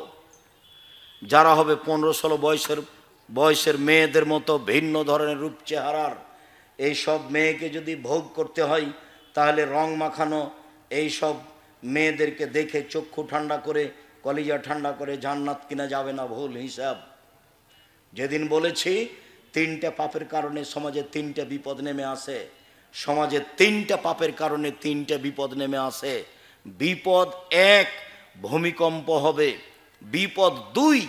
যারা হবে 15-16 বয়সের মেয়েদের মতো ভিন্ন ধরনের রূপ চেহারার। এই সব মেয়েকে যদি ভোগ করতে হয় তাহলে রং মাখানো এই সব মেয়েদেরকে দেখে চক্ষু ঠান্ডা করে, কলিজা ঠান্ডা করে জান্নাত কিনা যাবে না, ভুল হিসাব। যেদিন বলেছি 3টা পাপের কারণে সমাজে 3টা বিপদ নেমে আসে, সমাজে 3টা পাপের কারণে 3টা বিপদ নেমে আসে। বিপদ 1, ভূমিকম্প হবে। বিপদ 2,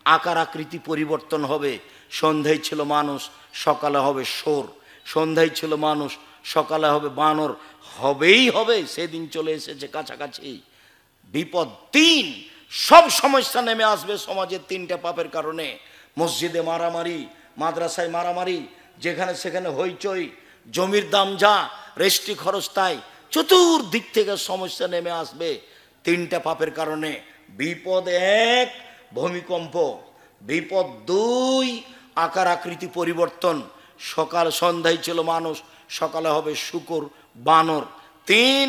আকার আকৃতি পরিবর্তন হবে। সন্ধ্যায় ছিল মানুষ, সকালে হবে সোর। সন্ধ্যায় ছিল মানুষ, সকালে হবে বানর। হবেই হবে, সেদিন চলে এসেছে কাছাকাছি। বিপদ 3, সব সমস্যা নেমে আসবে সমাজের 3টা পাপের কারণে। মসজিদে মারামারি, মাদ্রাসায় মারামারি, যেখানে সেখানে হইচই, জমির দাম যা, রেস্টি খরচ তাই, চতুর্দিক থেকে সমস্যা নেমে আসবে 3টা পাপের কারণে। বিপদ 1, ভূমিকম্প। বিপদ 2, আকার আকৃতি পরিবর্তন। সকাল সন্ধ্যায় ছিল মানুষ, সকালে হবে শুকর বানর। 3,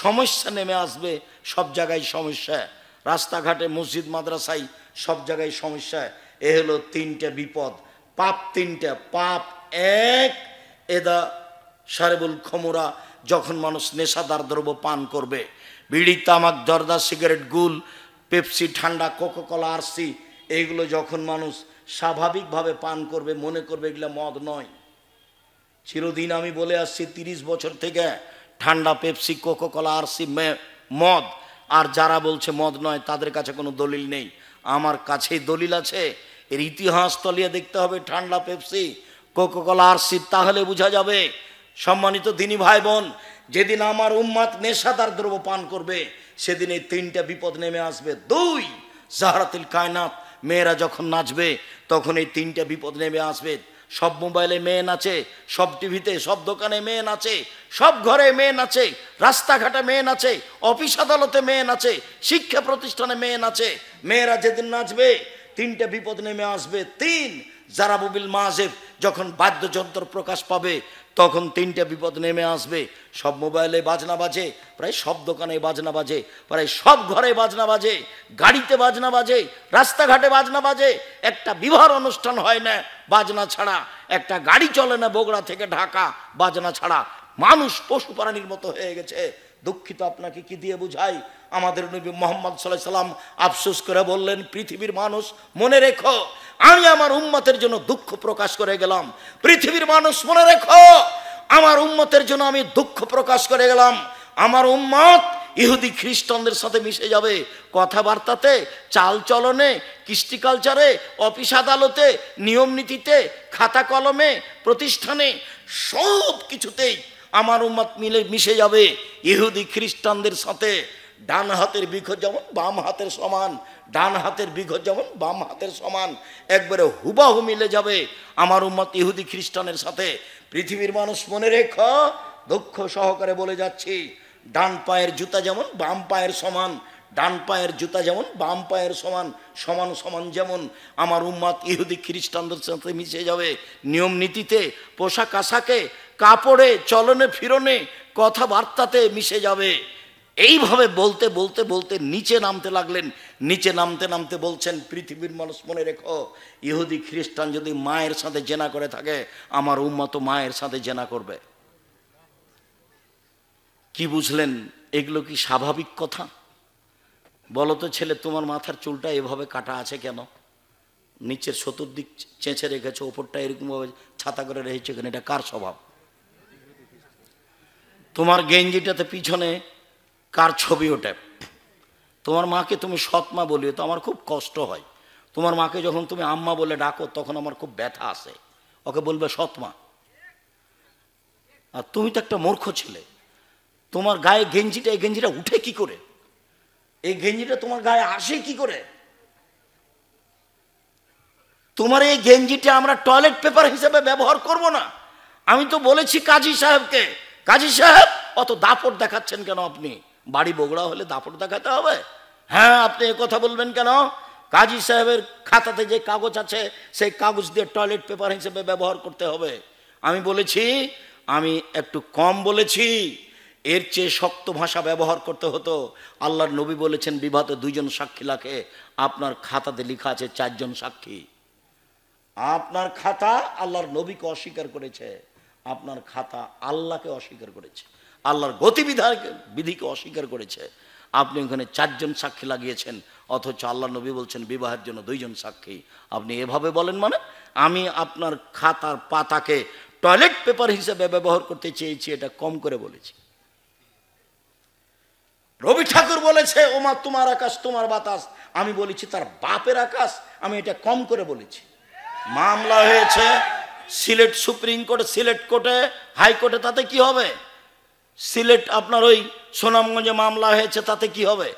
সমস্যা নেমে আসবে, সব জায়গায় সমস্যা, রাস্তাঘাটে মসজিদ মাদ্রাসায় সব জায়গায় সমস্যা। এ হলো 3টা বিপদ। পাপ 3টা। পাপ 1, এদা সারেবুল খমুরা, যখন মানুষ নেশাদার দ্রব্য পান করবে, বিড়ি তামাক জর্দা সিগারেট গুল পেপসি ঠান্ডা কোকাকোলা আরসি, এইগুলো যখন মানুষ স্বাভাবিকভাবে পান করবে, মনে করবে এগুলো মদ নয়। চিরদিন আমি বলে আসছি 30 বছর থেকে, ঠান্ডা পেপসি কোকাকোলা আরসি মদ। আর যারা বলছে মদ নয় তাদের কাছে কোনো দলিল নেই, আমার কাছেই দলিল আছে। এর ইতিহাস তলিয়ে দেখতে হবে ঠান্ডা পেপসি কোকাকোলা আরসি, তাহলে বোঝা যাবে। সম্মানিত দিনী ভাই বোন, যেদিন আমার উম্মাত নেশাদার দ্রব্য পান করবে সেদিন এই 3টা বিপদ নেমে আসবে। 2, জাহরাতুল কায়নাত, মেয়েরা যখন নাচবে তখন এই 3টা বিপদ নেমে আসবে। সব মোবাইলে মেয়ে নাচে, সব টিভিতে, সব দোকানে মেয়ে নাচে, সব ঘরে মেয়ে নাচে, রাস্তাঘাটে মেয়ে নাচে, অফিস আদালতে মেয়ে নাচে, শিক্ষা প্রতিষ্ঠানে মেয়ে নাচে। মেয়েরা যেদিন নাচবে 3টা বিপদ নেমে আসবে। 3, জারাবুবিল মাজেব, যখন বাদ্যযন্ত্র প্রকাশ পাবে তখন তিনটা বিপদ নেমে আসবে। সব মোবাইলে বাজনা বাজে, প্রায় সব দোকানে বাজনা বাজে, প্রায় সব ঘরে বাজনা বাজে, গাড়িতে বাজনা বাজে, রাস্তাঘাটে বাজনা বাজে। একটা বিবাহ অনুষ্ঠান হয় না বাজনা ছাড়া, একটা গাড়ি চলে না বগুড়া থেকে ঢাকা বাজনা ছাড়া। মানুষ পশু প্রাণীর মতো হয়ে গেছে। দুঃখিত, আপনাকে কি দিয়ে বুঝাই? আমাদের নবী মুহাম্মদ সাল্লাল্লাহু আলাইহি সাল্লাম আফসোস করে বললেন, পৃথিবীর মানুষ মনে রেখো, আমি আমার উম্মতের জন্য দুঃখ প্রকাশ করে গেলাম। পৃথিবীর মানুষ মনে রেখো, আমার উম্মতের জন্য আমি দুঃখ প্রকাশ করে গেলাম। আমার উম্মত ইহুদি খ্রিস্টানদের সাথে মিশে যাবে, কথাবার্তাতে, চালচলনে, কৃষ্টি কালচারে, অফিস আদালতে, নিয়ম নীতিতে, খাতা কলমে, প্রতিষ্ঠানে, সব কিছুতেই আমার উম্মত মিশে যাবে ইহুদি খ্রিস্টানদের সাথে। ডান হাতের বৃক্ষ যেমন বাম হাতের সমান, ডান হাতের বৃক্ষ যেমন বাম হাতের সমান, একবারে হুবাহু মিলে যাবে আমার উম্মত ইহুদি খ্রিস্টানের সাথে। পৃথিবীর মানুষ মনে রেখো, দুঃখ সহকারে বলে যাচ্ছি, ডান পায়ের জুতা যেমন বাম পায়ের সমান, ডান পায়ের জুতা যেমন বাম পায়ের সমান, সমান সমান যেমন আমার উম্মত ইহুদি খ্রিস্টানদের সাথে মিশে যাবে। নিয়ম নীতিতে, পোশাক আশাকে, কাপড়ে, চলনে ফিরনে, কথাবার্তাতে মিশে যাবে। এইভাবে বলতে বলতে বলতে নিচে নামতে লাগলেন। নিচে নামতে নামতে বলছেন, পৃথিবীর মানুষ মনে রেখো, ইহুদি খ্রিস্টান যদি মায়ের সাথে জেনা করে থাকে, আমার উম্মত মায়ের সাথে জেনা করবে। কি বুঝলেন? এগুলো কি স্বাভাবিক কথা? বলো তো ছেলে, তোমার মাথার চুলটা এভাবে কাটা আছে কেন? নিচের চতুর্দিক চেঁচে রেখেছে, ওপরটা এরকমভাবে ছাতা করে রেখেছে কেন? এটা কার স্বভাব? তোমার গেঞ্জিটাতে পিছনে কার ছবি ওঠে? তোমার মাকে তুমি সৎমা বলিও তো আমার খুব কষ্ট হয়। তোমার মাকে যখন তুমি আম্মা বলে ডাকো তখন আমার খুব ব্যথা আসে। ওকে বলবে সৎমা। আর তুমি তো একটা মূর্খ ছেলে, তোমার গায়ে গেঞ্জিটা, এই গেঞ্জিটা উঠে কি করে? এই গেঞ্জিটা তোমার গায়ে আসে কি করে? তোমার এই গেঞ্জিটা আমরা টয়লেট পেপার হিসেবে ব্যবহার করব না। আমি তো বলেছি কাজী সাহেবকে, কাজী সাহেব অত দাপট দেখাচ্ছেন কেন আপনি? বাড়ি বগুড়া হলে দাপট দেখাতে হবে? হ্যাঁ, আপনি এ কথা বলবেন কেন? কাজী সাহেবের খাতাতে যে কাগজ আছে সেই কাগজ দিয়ে টয়লেট পেপার হিসেবে ব্যবহার করতে হবে। আমি বলেছি, আমি একটু কম বলেছি, এর চেয়ে শক্ত ভাষা ব্যবহার করতে হতো। আল্লাহর নবী বলেছেন, বিবাদে 2 জন সাক্ষী লাগে। আপনার খাতাতে লেখা আছে 4 জন সাক্ষী। আপনার খাতা আল্লাহর নবীকে অস্বীকার করেছে, আপনার খাতা আল্লাহকে অস্বীকার করেছে, আল্লাহর বিধিকে অস্বীকার করেছে। আপনি ওখানে 4 জন সাক্ষী লাগিয়েছেন, অথচ আল্লাহ নবী বলছেন বিবাহের জন্য 2 জন সাক্ষী। আপনি এভাবে বলেন মানে? আমি আপনার খাতার পাতাকে টয়লেট পেপার হিসেবে ব্যবহার করতে চেয়েছি, এটা কম করে বলেছি। রবি ঠাকুর বলেছে, ওমা তোমার আকাশ তোমার বাতাস, আমি বলেছি তার বাপের আকাশ, আমি এটা কম করে বলেছি। মামলা হয়েছে সিলেট সুপ্রিম কোর্টে, সিলেট কোর্টে, হাইকোর্টে, তাতে কি হবে? সিলেট আপনার ওই সুনামগঞ্জে মামলা হয়েছে, তাতে কি হবে?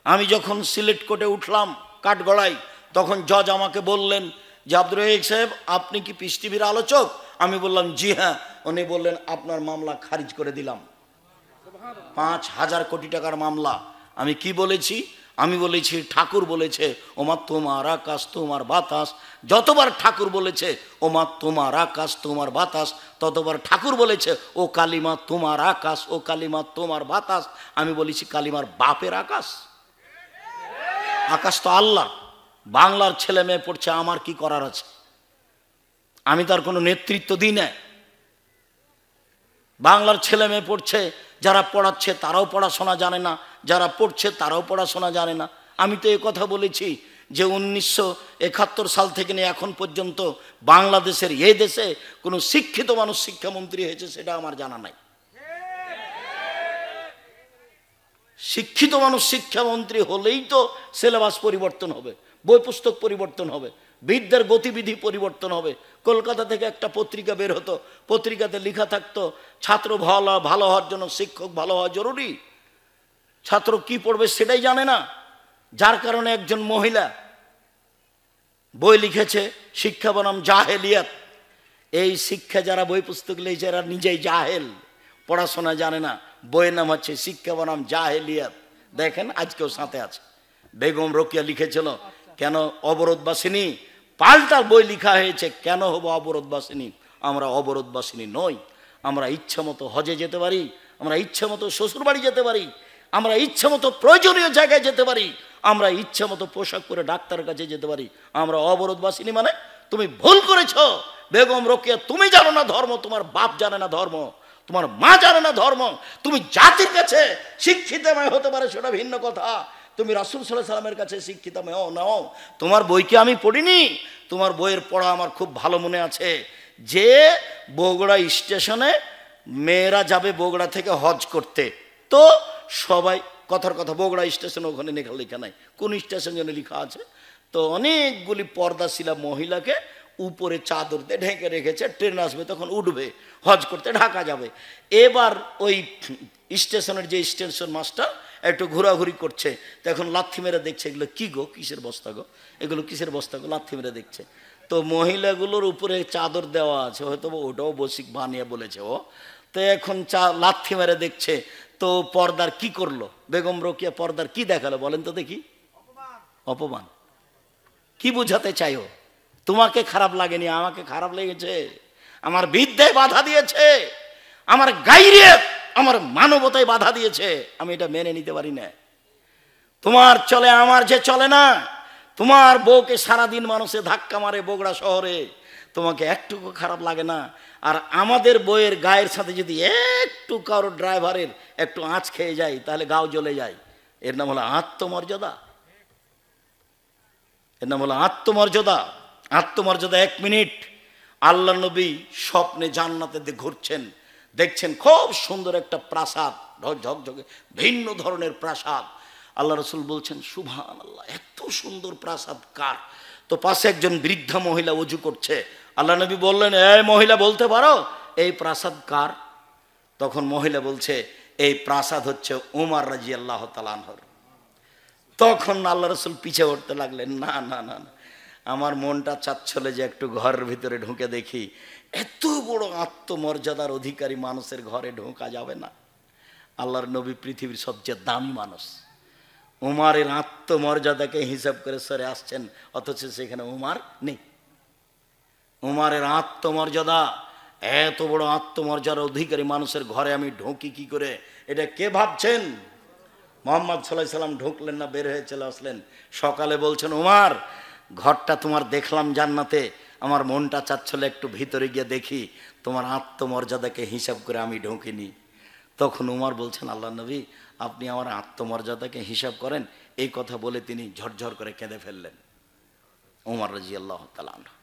আমি যখন সিলেট কোর্টে উঠলাম কাঠগড়াই, তখন জজ আমাকে বললেন যে আব্দুর রহিক সাহেব, আপনি কি পিস টিভির আলোচক? আমি বললাম জি হ্যাঁ। উনি বললেন আপনার মামলা খারিজ করে দিলাম। 5,000 কোটি টাকার মামলা। আমি কি বলেছি? আমি বলেছি ঠাকুর বলেছে, ওমা তোমার আকাশ তোমার বাতাস। যতবার ঠাকুর বলেছে ওমা তোমার আকাশ তোমার বাতাস, ততবার ঠাকুর বলেছে ও কালিমা তোমার আকাশ, ও কালিমা তোমার বাতাস। আমি বলেছি কালিমার বাপের আকাশ? আকাশ তো আল্লাহ। বাংলার ছেলে মেয়ে পড়ছে, আমার কি করার আছে? আমি তার কোনো নেতৃত্ব দিই না। বাংলার ছেলে মেয়ে পড়ছে, যারা পড়াচ্ছে তারাও পড়াশোনা জানে না, যারা পড়ছে তারাও পড়াশোনা জানে না। আমি তো এই কথা বলেছি যে 1971 সাল থেকে নিয়ে এখন পর্যন্ত বাংলাদেশের এই দেশে কোনো শিক্ষিত মানুষ শিক্ষামন্ত্রী হয়েছে সেটা আমার জানা নাই। শিক্ষিত মানুষ শিক্ষামন্ত্রী হলেই তো সিলেবাস পরিবর্তন হবে, বই পুস্তক পরিবর্তন হবে, বিদ্যার গতিবিধি পরিবর্তন হবে। কলকাতা থেকে একটা পত্রিকা বের হতো, পত্রিকাতে লেখা থাকতো ছাত্র ভালো হওয়ার জন্য শিক্ষক ভালো হওয়া জরুরি। ছাত্র কি পড়বে সেটাই জানে না, যার কারণে একজন মহিলা বই লিখেছে শিক্ষা বনাম জাহেলিয়াত। এই শিক্ষা যারা বই পুস্তক লিখেছে এরা নিজেই জাহেল, পড়াশোনা জানে না। বইয়ের নাম হচ্ছে শিক্ষা বনাম জাহেলিয়াত। দেখেন আজকেও সাথে আছে। বেগম রোকেয়া লিখেছিল কেন অবরোধবাসিনী, পাল্টা বই লেখা হয়েছে কেন হবো অবরোধবাসিনী। আমরা অবরোধবাসিনী নই, আমরা ইচ্ছা মতো হজে যেতে পারি, আমরা ইচ্ছা মতো শ্বশুরবাড়ি যেতে পারি, আমরা ইচ্ছা মতো প্রয়োজনীয় জায়গায় যেতে পারি, আমরা ইচ্ছা মতো পোশাক পরে ডাক্তারের কাছে যেতে পারি। আমরা অবরোধবাসিনী মানে? তুমি ভুল করেছ বেগম রোকেয়া, তুমি জানো না ধর্ম, তোমার বাপ জানে না ধর্ম, তোমার মা জানে না ধর্ম। তুমি জাতির কাছে শিক্ষিতময় হতে পারে সেটা ভিন্ন কথা, তুমি রাসূল সাল্লাল্লাহু আলাইহি সাল্লামের কাছে শিক্ষিতময় নাও। তোমার বইকে আমি পড়িনি, তোমার বইয়ের পড়া আমার খুব ভালো মনে আছে যে বগুড়া স্টেশনে মেয়েরা যাবে বগুড়া থেকে হজ করতে, তো সবাই কথার কথা বগুড়া স্টেশনে ওখানে লেখা নাই, কোন স্টেশন যেন লেখা আছে, তো অনেকগুলি পর্দাশীলা মহিলাকে উপরে চাদর দিয়ে ঢেকে রেখেছে, ট্রেন আসবে তখন উঠবে হজ করতে ঢাকা যাবে। এবার ওই স্টেশনের যে স্টেশন মাস্টার একটু ঘোরাঘুরি করছে, তখন লাথি মেরে দেখছে এগুলো কি গো, কিসের বস্তা গো, এগুলো কিসের বস্তা গো, লাথি মেরে দেখছে। তো মহিলাগুলোর উপরে চাদর দেওয়া আছে, হয়তো ওটাও বসিক বানিয়ে বলেছে ও, তো এখন লাথি মেরে দেখছে। তো পর্দার কি করলো বেগম রোকেয়া, পর্দার কি দেখালো বলেন তো দেখি? অপমান। কি বুঝাতে চাইও? তোমাকে খারাপ লাগেনি, আমাকে খারাপ লেগেছে। আমার বিদ্যায় বাধা দিয়েছে, আমার গাইরে, আমার মানবতায় বাধা দিয়েছে, আমি এটা মেনে নিতে পারি না। তোমার চলে, আমার যে চলে না। তোমার বউকে সারাদিন মানুষে ধাক্কা মারে বগুড়া শহরে, তোমাকে একটুকু খারাপ লাগে না। আর আমাদের বইয়ের গায়ের সাথে যদি একটু কারো ড্রাইভারের একটু আঁচ খেয়ে যায় তাহলে গাও জ্বলে যায়। এর নাম হলো আত্মমর্যাদা, এর নাম হলো আত্মমর্যাদা। আত্মমর্যাদা। 1 মিনিট, আল্লাহ নবী স্বপ্নে জান্নাতে ঘুরছেন, দেখছেন খুব সুন্দর একটা প্রাসাদ, ঝকঝকে ভিন্ন ধরনের প্রাসাদ। আল্লাহ রসুল বলছেন সুবহানাল্লাহ, এত সুন্দর প্রাসাদ কার? তো পাশে একজন বৃদ্ধা মহিলা ওযু করছে। আল্লাহ নবী বললেন, এই মহিলা বলতে পারো এই প্রাসাদ কার? তখন মহিলা বলছে, এই প্রাসাদ হচ্ছে উমর রাদিয়াল্লাহু তাআলা আনহুর। তখন আল্লাহ রসুল পিছে উঠতে লাগলেন, না না না না, আমার মনটা চাচ্ছিল যে একটু ঘরের ভিতরে ঢুকে দেখি। এত বড় আত্মমর্যাদার অধিকারী মানুষের ঘরে ঢোকা যাবে না। আল্লাহর নবী পৃথিবীর সবচেয়ে দামি মানুষ, উমারের আত্মমর্যাদাকে হিসাব করে সরে আসছেন, অথচ সেখানে উমার নেই। উমারের আত্মমর্যাদা, এত বড় আত্মমর্যাদার অধিকারী মানুষের ঘরে আমি ঢুকি কি করে? এটা কে ভাবছেন? মুহাম্মদ সাল্লাল্লাহু আলাইহি সাল্লাম ঢুকলেন না, বের হয়ে চলে আসলেন। সকালে বলছেন, উমার ঘরটা তোমার দেখলাম জান্নাতে, আমার মনটা চাচ্ছিল একটু ভিতরে গিয়ে দেখি, তোমার আত্মমর্যাদাকে হিসাব করে আমি ঢুকিনি। তখন উমর বলছেন, আল্লাহ নবী আপনি আমার আত্মমর্যাদাকে হিসাব করেন। এই কথা বলে তিনি ঝরঝর করে কেঁদে ফেললেন। উমর রাদিয়াল্লাহু তাআলা আনহু।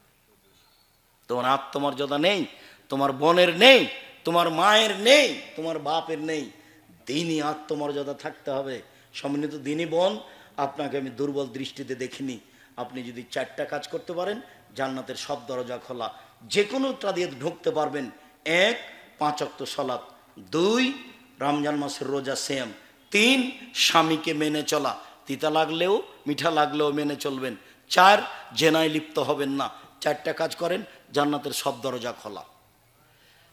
তোমার আত্মমর্যাদা নেই, তোমার বোনের নেই, তোমার মায়ের নেই, তোমার বাপের নেই, দিনই আত্মমর্যাদা থাকতে হবে। সম্মানিত দিনী বোন, আপনাকে আমি দুর্বল দৃষ্টিতে দেখিনি। আপনি যদি 4টা কাজ করতে পারেন, জান্নাতের সব দরজা খোলা, যে কোনোটা দিয়ে ঢুকতে পারবেন। 1 5 ওয়াক্ত সালাত, 2 রমজান মাসের রোজা সিয়াম, 3 স্বামীকে মেনে চলা, তিতা লাগলেও মিঠা লাগলেও মেনে চলবেন, 4 জেনায় লিপ্ত হবেন না। 4টা কাজ করেন, জান্নাতের সব দরজা খোলা।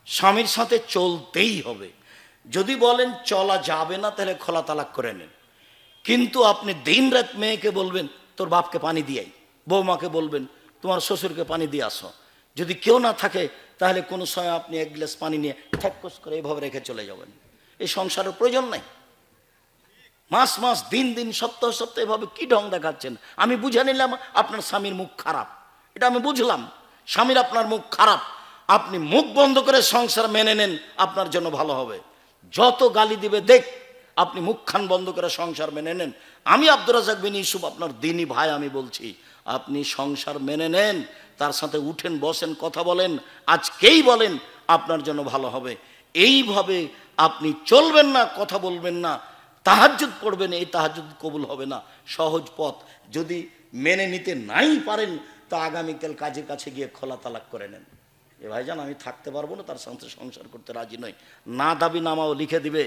স্বামীর সাথে চলতেই হবে। যদি বলেন চলা যাবে না তাহলে খোলা তালাক করে নেন, কিন্তু আপনি দিন রাত মেয়েকে বলবেন তোর বাপকে পানি দিয়াই, বৌমাকে বলবেন তোমার শ্বশুরকে পানি দিয়ে আসো। যদি কেউ না থাকে তাহলে কোনো সময় আপনি 1 গ্লাস পানি নিয়ে ঠ্যাক্কস করে এইভাবে রেখে চলে যাবেন। এই সংসারের প্রয়োজন নাই। মাস মাস দিন দিন সপ্তাহ সপ্তাহ এভাবে কি ঢং দেখাচ্ছেন? আমি বুঝে নিলাম আপনার স্বামীর মুখ খারাপ, এটা আমি বুঝলাম, স্বামীর আপনার মুখ খারাপ। আপনি মুখ বন্ধ করে সংসার মেনে নেন, আপনার জন্য ভালো হবে। যত গালি দিবে দেখ, আপনি মুখখান বন্ধ করে সংসার মেনে নেন। আমি আব্দুর রাজ্জাক বিন ইউসুফ আপনার দিনী ভাই, আমি বলছি আপনি সংসার মেনে নেন, তার সাথে উঠেন বসেন কথা বলেন, আজকেই বলেন, আপনার জন্য ভালো হবে। এইভাবে আপনি চলবেন না, কথা বলবেন না, তাহাজ্জুদ পড়বেন, এই তাহাজ্জুদ কবুল হবে না। সহজ পথ, যদি মেনে নিতে নাই পারেন তো আগামীকাল কাজের কাছে গিয়ে খোলা তালাক করে নেন। এ ভাইজান আমি থাকতে পারবো না, তার সাথে সংসার করতে রাজি নই, না দাবি নামাও লিখে দিবে,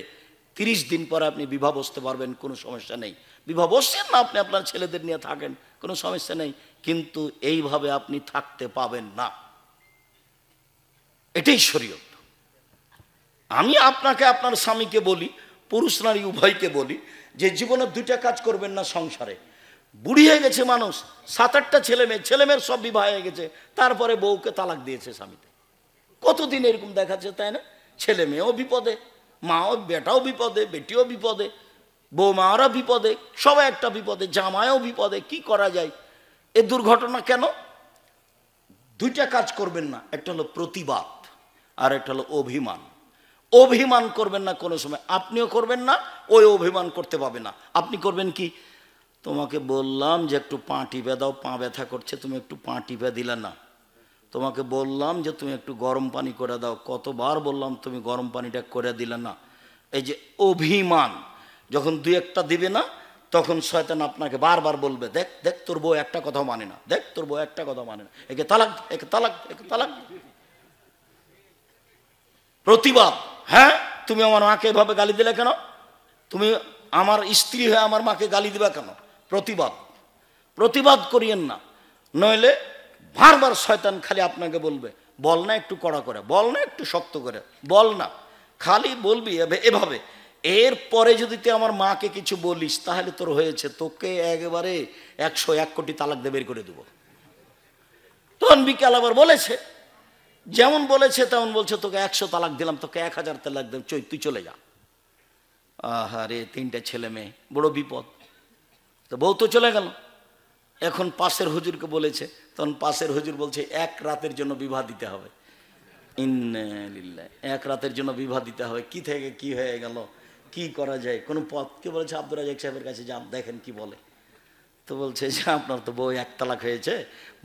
30 দিন পরে আপনি বিবাহ বসতে পারবেন, কোনো সমস্যা নেই। বিবাহ বসছেন না, আপনি আপনার ছেলেদের নিয়ে থাকেন, কোনো সমস্যা নেই, কিন্তু এইভাবে আপনি থাকতে পাবেন না। এটাই শরীয়ত। আমি আপনাকে আপনার স্বামীকে বলি, পুরুষ নারী উভয়কে বলি যে জীবনে 2টা কাজ করবেন না সংসারে। বুড়ি হয়ে গেছে মানুষ, 7-8টা ছেলেমেয়ের সব বিবাহ হয়ে গেছে, তারপরে বউকে তালাক দিয়েছে স্বামীতে। কতদিন এরকম দেখাচ্ছে, তাই না? ছেলে মেয়েও বিপদে, মাও বেটাও বিপদে, বেটিও বিপদে, বৌমারা বিপদে, সবাই একটা বিপদে, জামাইও বিপদে। কি করা যায়? এ দুর্ঘটনা কেন? দুইটা কাজ করবেন না, একটা হলো প্রতিবাদ আর একটা হলো অভিমান। অভিমান করবেন না কোনো সময়, আপনিও করবেন না, ওই অভিমান করতে পাবে না। আপনি করবেন কি? তোমাকে বললাম যে একটু পা টিপে দাও, পা ব্যথা করছে, তুমি একটু পা টিপে দিলে না। তোমাকে বললাম যে তুমি একটু গরম পানি করে দাও, কতবার বললাম তুমি গরম পানিটা করে দিলে না। এই যে অভিমান, যখন দুই একটা দিবে না, তখন শয়তান আপনাকে বারবার বলবে, দেখ দেখ তোর বউ একটা কথা মানে না, দেখ তোর বউ একটা কথা মানে না, একে তালাক, একে তালাক, একে তালাক। প্রতিবাদ, হ্যাঁ তুমি আমার মাকে এভাবে গালি দিলে কেন? তুমি আমার স্ত্রী হয়ে আমার মাকে গালি দিবা কেন? প্রতিবাদ। প্রতিবাদ করিয়েন না, নইলে বারবার শয়তান খালি আপনাকে বলবে, বল না একটু কড়া করে, বল না একটু শক্ত করে, বল না, খালি বলবি এভাবে। এরপরে যদি তুই আমার মাকে কিছু বলিস, তাহলে তোর হয়েছে, তোকে একেবারে 101 কোটি তালাক দিয়ে বের করে দেবো। তখন বিকাল আবার বলেছে, যেমন বলেছে তেমন বলছে, তোকে 100 তালাক দিলাম, তোকে 1000 তালাক দিলাম, তুই চলে যা। আহারে, 3টে ছেলে মেয়ে, বড় বিপদ। তো বউ তো চলে গেল, এখন পাশের হুজুরকে বলেছে, তখন পাশের হুজুর বলছে 1 রাতের জন্য বিবাহ দিতে হবে। ইন্না লিল্লাহ, 1 রাতের জন্য বিবাহ দিতে হবে। কি থেকে কি হয়ে গেল, কি করা যায়? কোনো পথ? কে বলেছে আব্দুর রাজাক সাহেবের কাছে যান, দেখেন কি বলে। তো বলছে যে আপনার তো বউ 1 তালাক হয়েছে,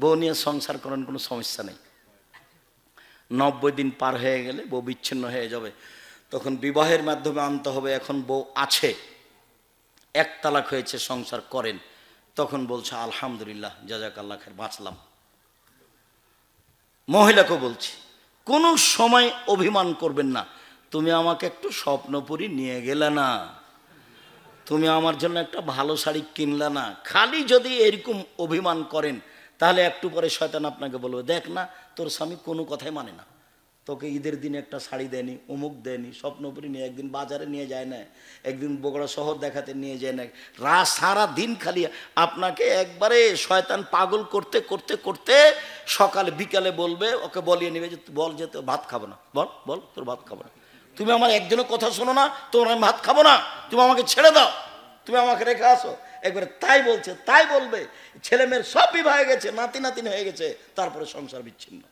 বউ নিয়ে সংসার করেন, কোনো সমস্যা নেই। 90 দিন পার হয়ে গেলে বউ বিচ্ছিন্ন হয়ে যাবে, তখন বিবাহের মাধ্যমে আনতে হবে। এখন বউ আছে, 1 তালাক হয়েছে, সংসার করেন। তখন বলছে আলহামদুলিল্লাহ, জাযাকাল্লাহ খায়ের, বাঁচলাম। মহিলাকে বলছি, কোনো সময় অভিমান করবেন না। তুমি আমাকে একটু স্বপ্নপুরী নিয়ে গেলে না, তুমি আমার জন্য একটা ভালো শাড়ি কিনলে না, খালি যদি এরকম অভিমান করেন, তাহলে একটু পরে শয়তান আপনাকে বলবে, দেখ না তোর স্বামী কোনো কথাই মানে না, তোকে ঈদের দিনে একটা শাড়ি দেয়নি, অমুক দেয়নি, স্বপ্নপুরী নিয়ে একদিন বাজারে নিয়ে যায় না, একদিন বগুড়া শহর দেখাতে নিয়ে যায় না। সারা দিন খালি আপনাকে একবারে শয়তান পাগল করতে করতে করতে সকালে বিকালে বলবে, ওকে বলিয়ে নেবে যে বল যে তোর ভাত খাবো না, বল বল তোর ভাত খাবো না, তুমি আমার একজনের কথা শোনো না, তোমার আমি ভাত খাবো না, তুমি আমাকে ছেড়ে দাও, তুমি আমাকে রেখে আসো। একবারে তাই বলছে, তাই বলবে। ছেলে মেয়ের সব বিবাহ হয়ে গেছে, নাতি নাতিন হয়ে গেছে, তারপরে সংসার বিচ্ছিন্ন।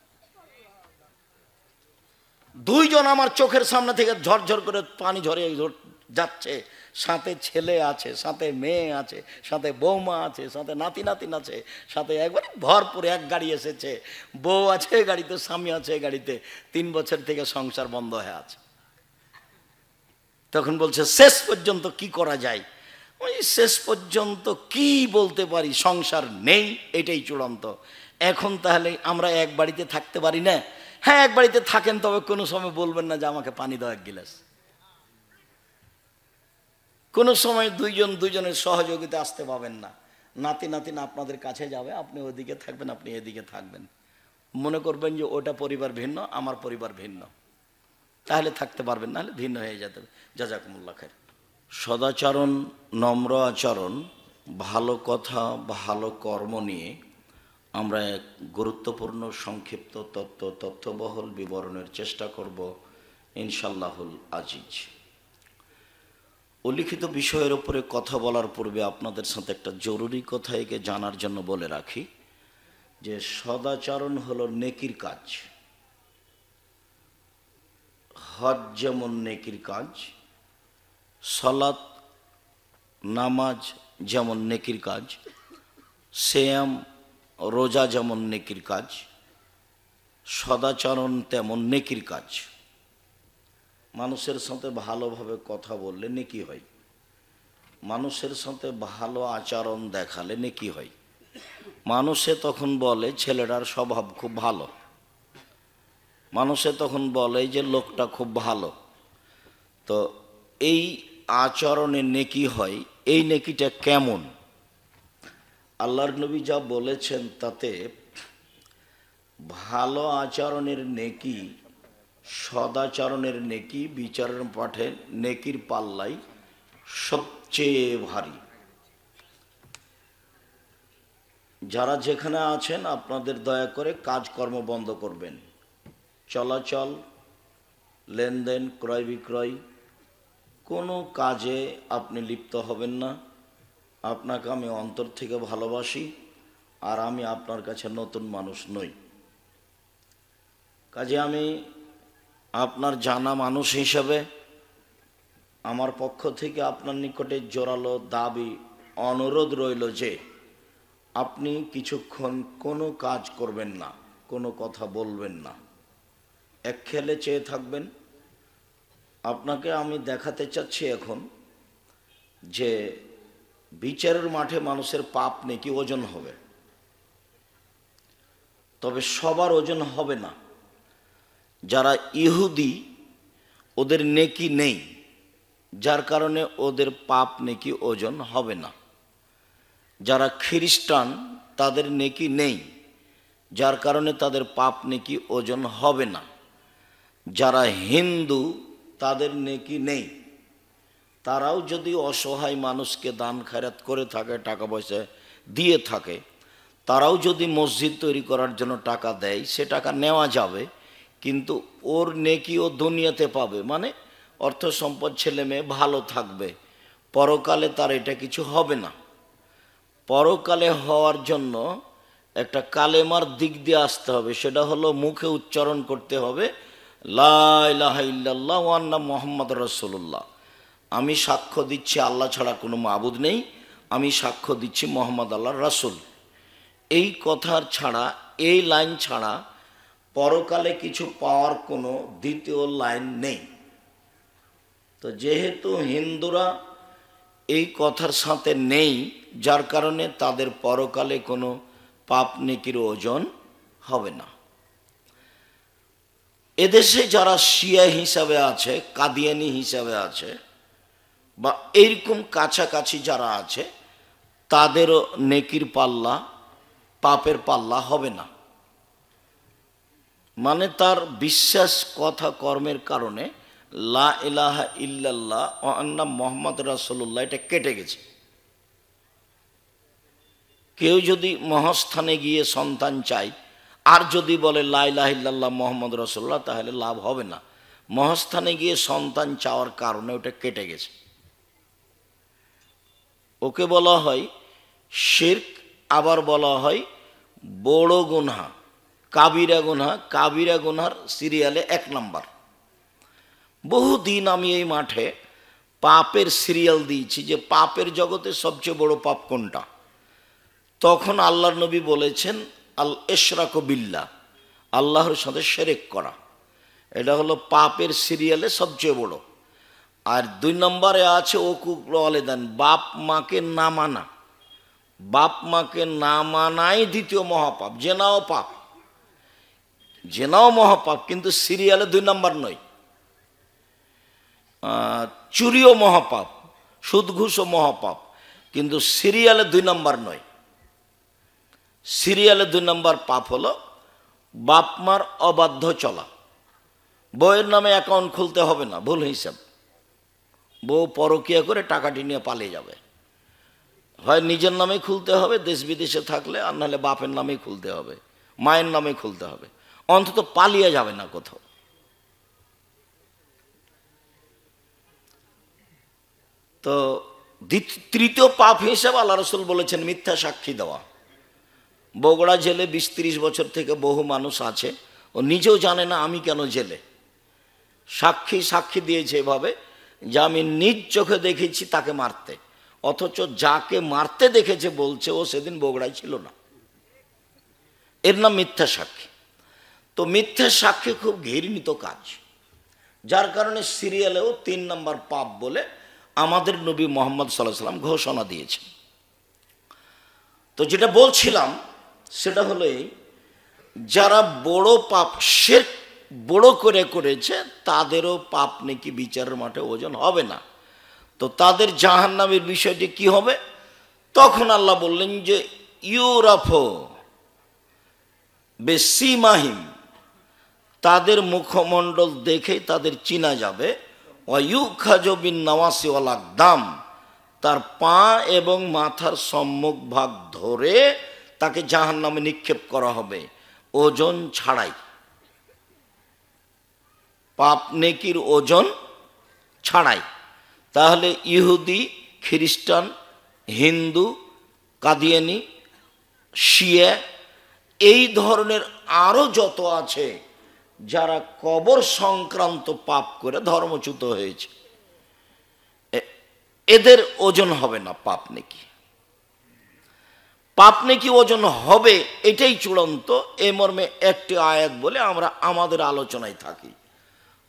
2 জন আমার চোখের সামনে থেকে ঝরঝর করে পানি ঝরে যাচ্ছে, সাথে ছেলে আছে, সাথে মেয়ে আছে, সাথে বৌমা আছে, সাথে নাতি নাতিন আছে, সাথে একবার ভরপুর 1 গাড়ি এসেছে, বউ আছে গাড়িতে, স্বামী আছে গাড়িতে, 3 বছর থেকে সংসার বন্ধ হয়ে আছে। তখন বলছে শেষ পর্যন্ত কি করা যায়? ওই শেষ পর্যন্ত কি বলতে পারি, সংসার নেই, এটাই চূড়ান্ত। এখন তাহলে আমরা এক বাড়িতে থাকতে পারি না? হ্যাঁ, এক বাড়িতে থাকেন, তবে কোনো সময় বলবেন না যে আমাকে পানি দাও 1 গিলাস। কোনো সময় দুইজনের সহযোগিতা আসতে পাবেন না। নাতি নাতিন আপনাদের কাছে যাবে, আপনি ওদিকে থাকবেন, আপনি এদিকে থাকবেন, মনে করবেন যে ওটা পরিবার ভিন্ন, আমার পরিবার ভিন্ন, তাহলে থাকতে পারবেন, নাহলে ভিন্ন হয়ে যেতে হবে। জাযাকুমুল্লাহ খায়ের। সদাচরণ, নম্র আচরণ, ভালো কথা, ভালো কর্ম নিয়ে আমরা এক গুরুত্বপূর্ণ সংক্ষিপ্ত তথ্যবহল বিবরণের চেষ্টা করব ইনশাল্লাহুল আজিজ। উল্লিখিত বিষয়ের উপরে কথা বলার পূর্বে আপনাদের সাথে একটা জরুরি কথা একে জানার জন্য বলে রাখি যে সদাচরণ হলো নেকির কাজ। হজ যেমন নেকির কাজ, সালাত নামাজ যেমন নেকির কাজ, সিয়াম রোজা যেমন নেকির কাজ, সদাচরণ তেমন নেকির কাজ। মানুষের সাথে ভালোভাবে কথা বললে নেকি হয়, মানুষের সাথে ভালো আচরণ দেখালে নেকি হয়। মানুষে তখন বলে ছেলেটার স্বভাব খুব ভালো, মানুষে তখন বলে যে লোকটা খুব ভালো। তো এই আচরণে নেকি হয়, এই নেকিটা কেমন? আল্লাহর নবী যা বলেছেন তাতে ভালো আচরণের নেকি, সদাচরণের নেকি বিচারের পাঠে নেকির পাল্লাই সবচেয়ে ভারী। যারা যেখানে আছেন আপনাদের দয়া করে কাজকর্ম বন্ধ করবেন, চলাচল লেনদেন, ক্রয় বিক্রয়, কোনো কাজে আপনি লিপ্ত হবেন না। আপনাকে আমি অন্তর থেকে ভালোবাসি, আর আমি আপনার কাছে নতুন মানুষ নই। কাজে আমি আপনার জানা মানুষ হিসেবে আমার পক্ষ থেকে আপনার নিকটে জোরালো দাবি, অনুরোধ রইল যে আপনি কিছুক্ষণ কোনো কাজ করবেন না, কোনো কথা বলবেন না, একখেলে চেয়ে থাকবেন। আপনাকে আমি দেখাতে চাচ্ছি এখন যে বিচারের মাঠে মানুষের পাপ নেকি ওজন হবে, তবে সবার ওজন হবে না। যারা ইহুদি ওদের নেকি নেই, যার কারণে ওদের পাপ নেকি ওজন হবে না। যারা খ্রিস্টান তাদের নেকি নেই, যার কারণে তাদের পাপ নেকি ওজন হবে না। যারা হিন্দু তাদের নেকি নেই, তারাও যদি অসহায় মানুষকে দান খয়রাত করে থাকে, টাকা পয়সা দিয়ে থাকে, তারাও যদি মসজিদ তৈরি করার জন্য টাকা দেয়, সে টাকা নেওয়া যাবে, কিন্তু ওর নেকি ও দুনিয়াতে পাবে, মানে অর্থ সম্পদ, ছেলে মেয়ে ভালো থাকবে। পরকালে তার এটা কিছু হবে না। পরকালে হওয়ার জন্য একটা কালেমার দিক দিয়ে আসতে হবে, সেটা হলো মুখে উচ্চারণ করতে হবে, লা ইলাহা ইল্লাল্লাহ ওয়া আন্না মুহাম্মাদ রাসূলুল্লাহ। আমি সাক্ষ্য দিচ্ছি আল্লাহ ছাড়া কোনো মাবুদ নেই, আমি সাক্ষ্য দিচ্ছি মুহাম্মদ আল্লাহর রাসূল। এই কথার ছাড়া, এই লাইন ছাড়া পরকালে কিছু পাওয়ার কোনো দ্বিতীয় লাইন নেই। তো যেহেতু হিন্দুরা এই কথার সাথে নেই, যার কারণে তাদের পরকালে কোনো পাপ নেকির ওজন হবে না। এদেশে যারা শিয়া হিসাবে আছে, কাদিয়ানি হিসাবে আছে, বা এইরকম কাছাকাছি যারা আছে, তাদেরও নেকির পাল্লা, পাপের পাল্লা হবে না। মানে তার বিশ্বাস, কথা, কর্মের কারণে লা ইলাহা ইল্লাল্লাহ ওয়া আন্না মুহাম্মাদ রাসূলুল্লাহ এটা কেটে গেছে। কেউ যদি মহাস্থানে গিয়ে সন্তান চায় আর যদি বলে লা ইলাহা ইল্লাল্লাহ মুহাম্মদ রাসূলুল্লাহ, তাহলে লাভ হবে না। মহাস্থানে গিয়ে সন্তান চাওয়ার কারণে ওটা কেটে গেছে। ওকে বলা হয় শিরক, আবার বলা হয় বড় গুনাহ, কাবিরা গুনাহ। কাবিরা গুনাহর সিরিয়ালে 1 নম্বর। বহুদিন আমি এই মাঠে পাপের সিরিয়াল দিয়েছি যে পাপের জগতে সবচেয়ে বড় পাপ কোনটা। তখন আল্লাহর নবী বলেছেন আল ইশরাকু বিল্লাহ, আল্লাহর সাথে শিরক করা। এটা হলো পাপের সিরিয়ালে সবচেয়ে বড়। আর 2 নম্বরে আছে উকুকুল ওয়ালিদাইন, বাপ মাকে না মানা। বাপ মাকে না মানাই দ্বিতীয় মহাপাপ। জেনাও পাপ, জেনাও মহাপাপ, কিন্তু সিরিয়ালে 2 নম্বর নয়। চুরিও মহাপাপ, সুদ ঘুষও মহাপাপ, কিন্তু সিরিয়ালে 2 নম্বর নয়। সিরিয়ালে 2 নম্বর পাপ হলো বাপ মার অবাধ্য চলা। বউয়ের নামে অ্যাকাউন্ট খুলতে হবে না, ভুল হিসাব। বউ পরকিয়া করে টাকাটি নিয়ে পালিয়ে যাবে। হয় নিজের নামে খুলতে হবে দেশ বিদেশে থাকলে, আর নাহলে বাপের নামেই খুলতে হবে, মায়ের নামে খুলতে হবে, অন্তত পালিয়ে যাবে না কোথাও। তো তৃতীয় পাপ হিসেবে আল্লাহ রাসূল বলেছেন মিথ্যা সাক্ষী দেওয়া। বগুড়া জেলে 20-30 বছর থেকে বহু মানুষ আছে, ও নিজেও জানে না আমি কেন জেলে। সাক্ষী দিয়েছে এভাবে যে আমি নিজ চোখে দেখেছি তাকে মারতে, অথচ যাকে মারতে দেখেছে বলছে ও সেদিন বগুড়ায় ছিল না। এর নাম মিথ্যা সাক্ষী। তো মিথ্যা সাক্ষী খুব ঘৃণিত কাজ, যার কারণে সিরিয়ালেও 3 নম্বর পাপ বলে আমাদের নবী মুহাম্মদ সাল্লাল্লাহু আলাইহি ওয়াসাল্লাম ঘোষণা দিয়েছেন। তো যেটা বলছিলাম সেটা হলো এই, যারা বড় পাপ, শিরক বড় করে করেছে, তাদেরও পাপ নাকি বিচারের মাঠে ওজন হবে না। তো তাদের জাহান্নামের বিষয়টি কি হবে? তখন আল্লাহ বললেন যে ইউরাফু বিসিমাহিম, তাদের মুখমণ্ডল দেখে তাদের চিনা যাবে। ওয়ায়ুখাযু বিন নাওয়াসি ওয়াল আকদাম, তার পা এবং মাথার সম্মুখ ভাগ ধরে তাকে জাহান্নামে নিক্ষেপ করা হবে ওজন ছাড়াই। পাপ নেকির ওজন ছাড়াই। তাহলে ইহুদি, খ্রিস্টান, হিন্দু, কাদিয়ানি, শিয়া, এই ধরনের আরও যত আছে যারা কবর সংক্রান্ত পাপ করে ধর্মচ্যুত হয়েছে, এদের ওজন হবে না পাপ নেকি। পাপ নেকি ওজন হবে, এটাই চূড়ান্ত। এই মর্মে একটি আয়াত বলে আমরা আমাদের আলোচনায় থাকি।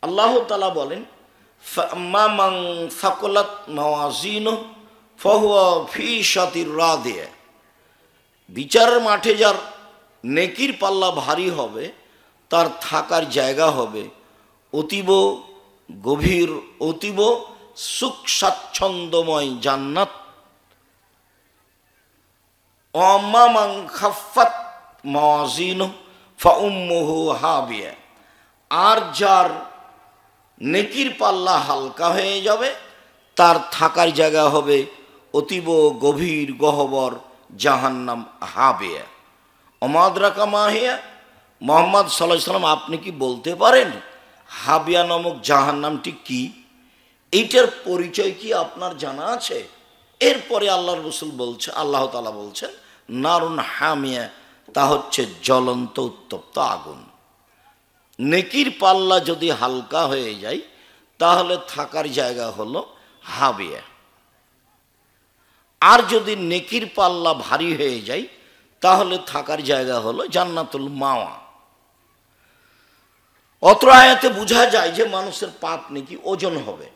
আল্লাহ তাআলা বলেন, মান সাকুলাত মাওয়াজিনুহু ফাহুয়া ফি শাতির রাদিয়া। বিচারের মাঠে যার নেকির পাল্লা ভারী হবে, তার থাকার জায়গা হবে অতীব গভীর, অতীব সুখ স্বাচ্ছন্দ্যময় জান্নাত। ওয়াম্মা মান খাফফাত মাওয়াজিনুহু ফাউম্মুহু হাবিয়া। আর যার নেকির পাল্লা হালকা হয়ে যাবে, তার থাকার জায়গা হবে অতীব গভীর গহ্বর জাহান্নাম, হাবিয়া। অমাদ্রাকা মাহিয়া। মুহাম্মদ সাল্লাল্লাহু আলাইহি সাল্লাম, আপনি কি বলতে পারেন হাবিয়া নামক জাহান্নামটি কি? এইটার পরিচয় কি আপনার জানা আছে? এরপরে আল্লাহর রাসূল বলছে, আল্লাহ তাআলা বলছেন, নারুন হামিয়া, তা হচ্ছে জ্বলন্ত উত্তপ্ত আগুন। নেকির পাল্লা যদি হালকা হয়ে যায়, তাহলে থাকার জায়গা হলো হাবিয়া। আর যদি নেকির পাল্লা ভারী হয়ে যায়, তাহলে থাকার জায়গা হলো জান্নাতুল মাওয়া। অত্র আয়াতে বোঝা যায় যে মানুষের পাপ নেকি ওজন হবে।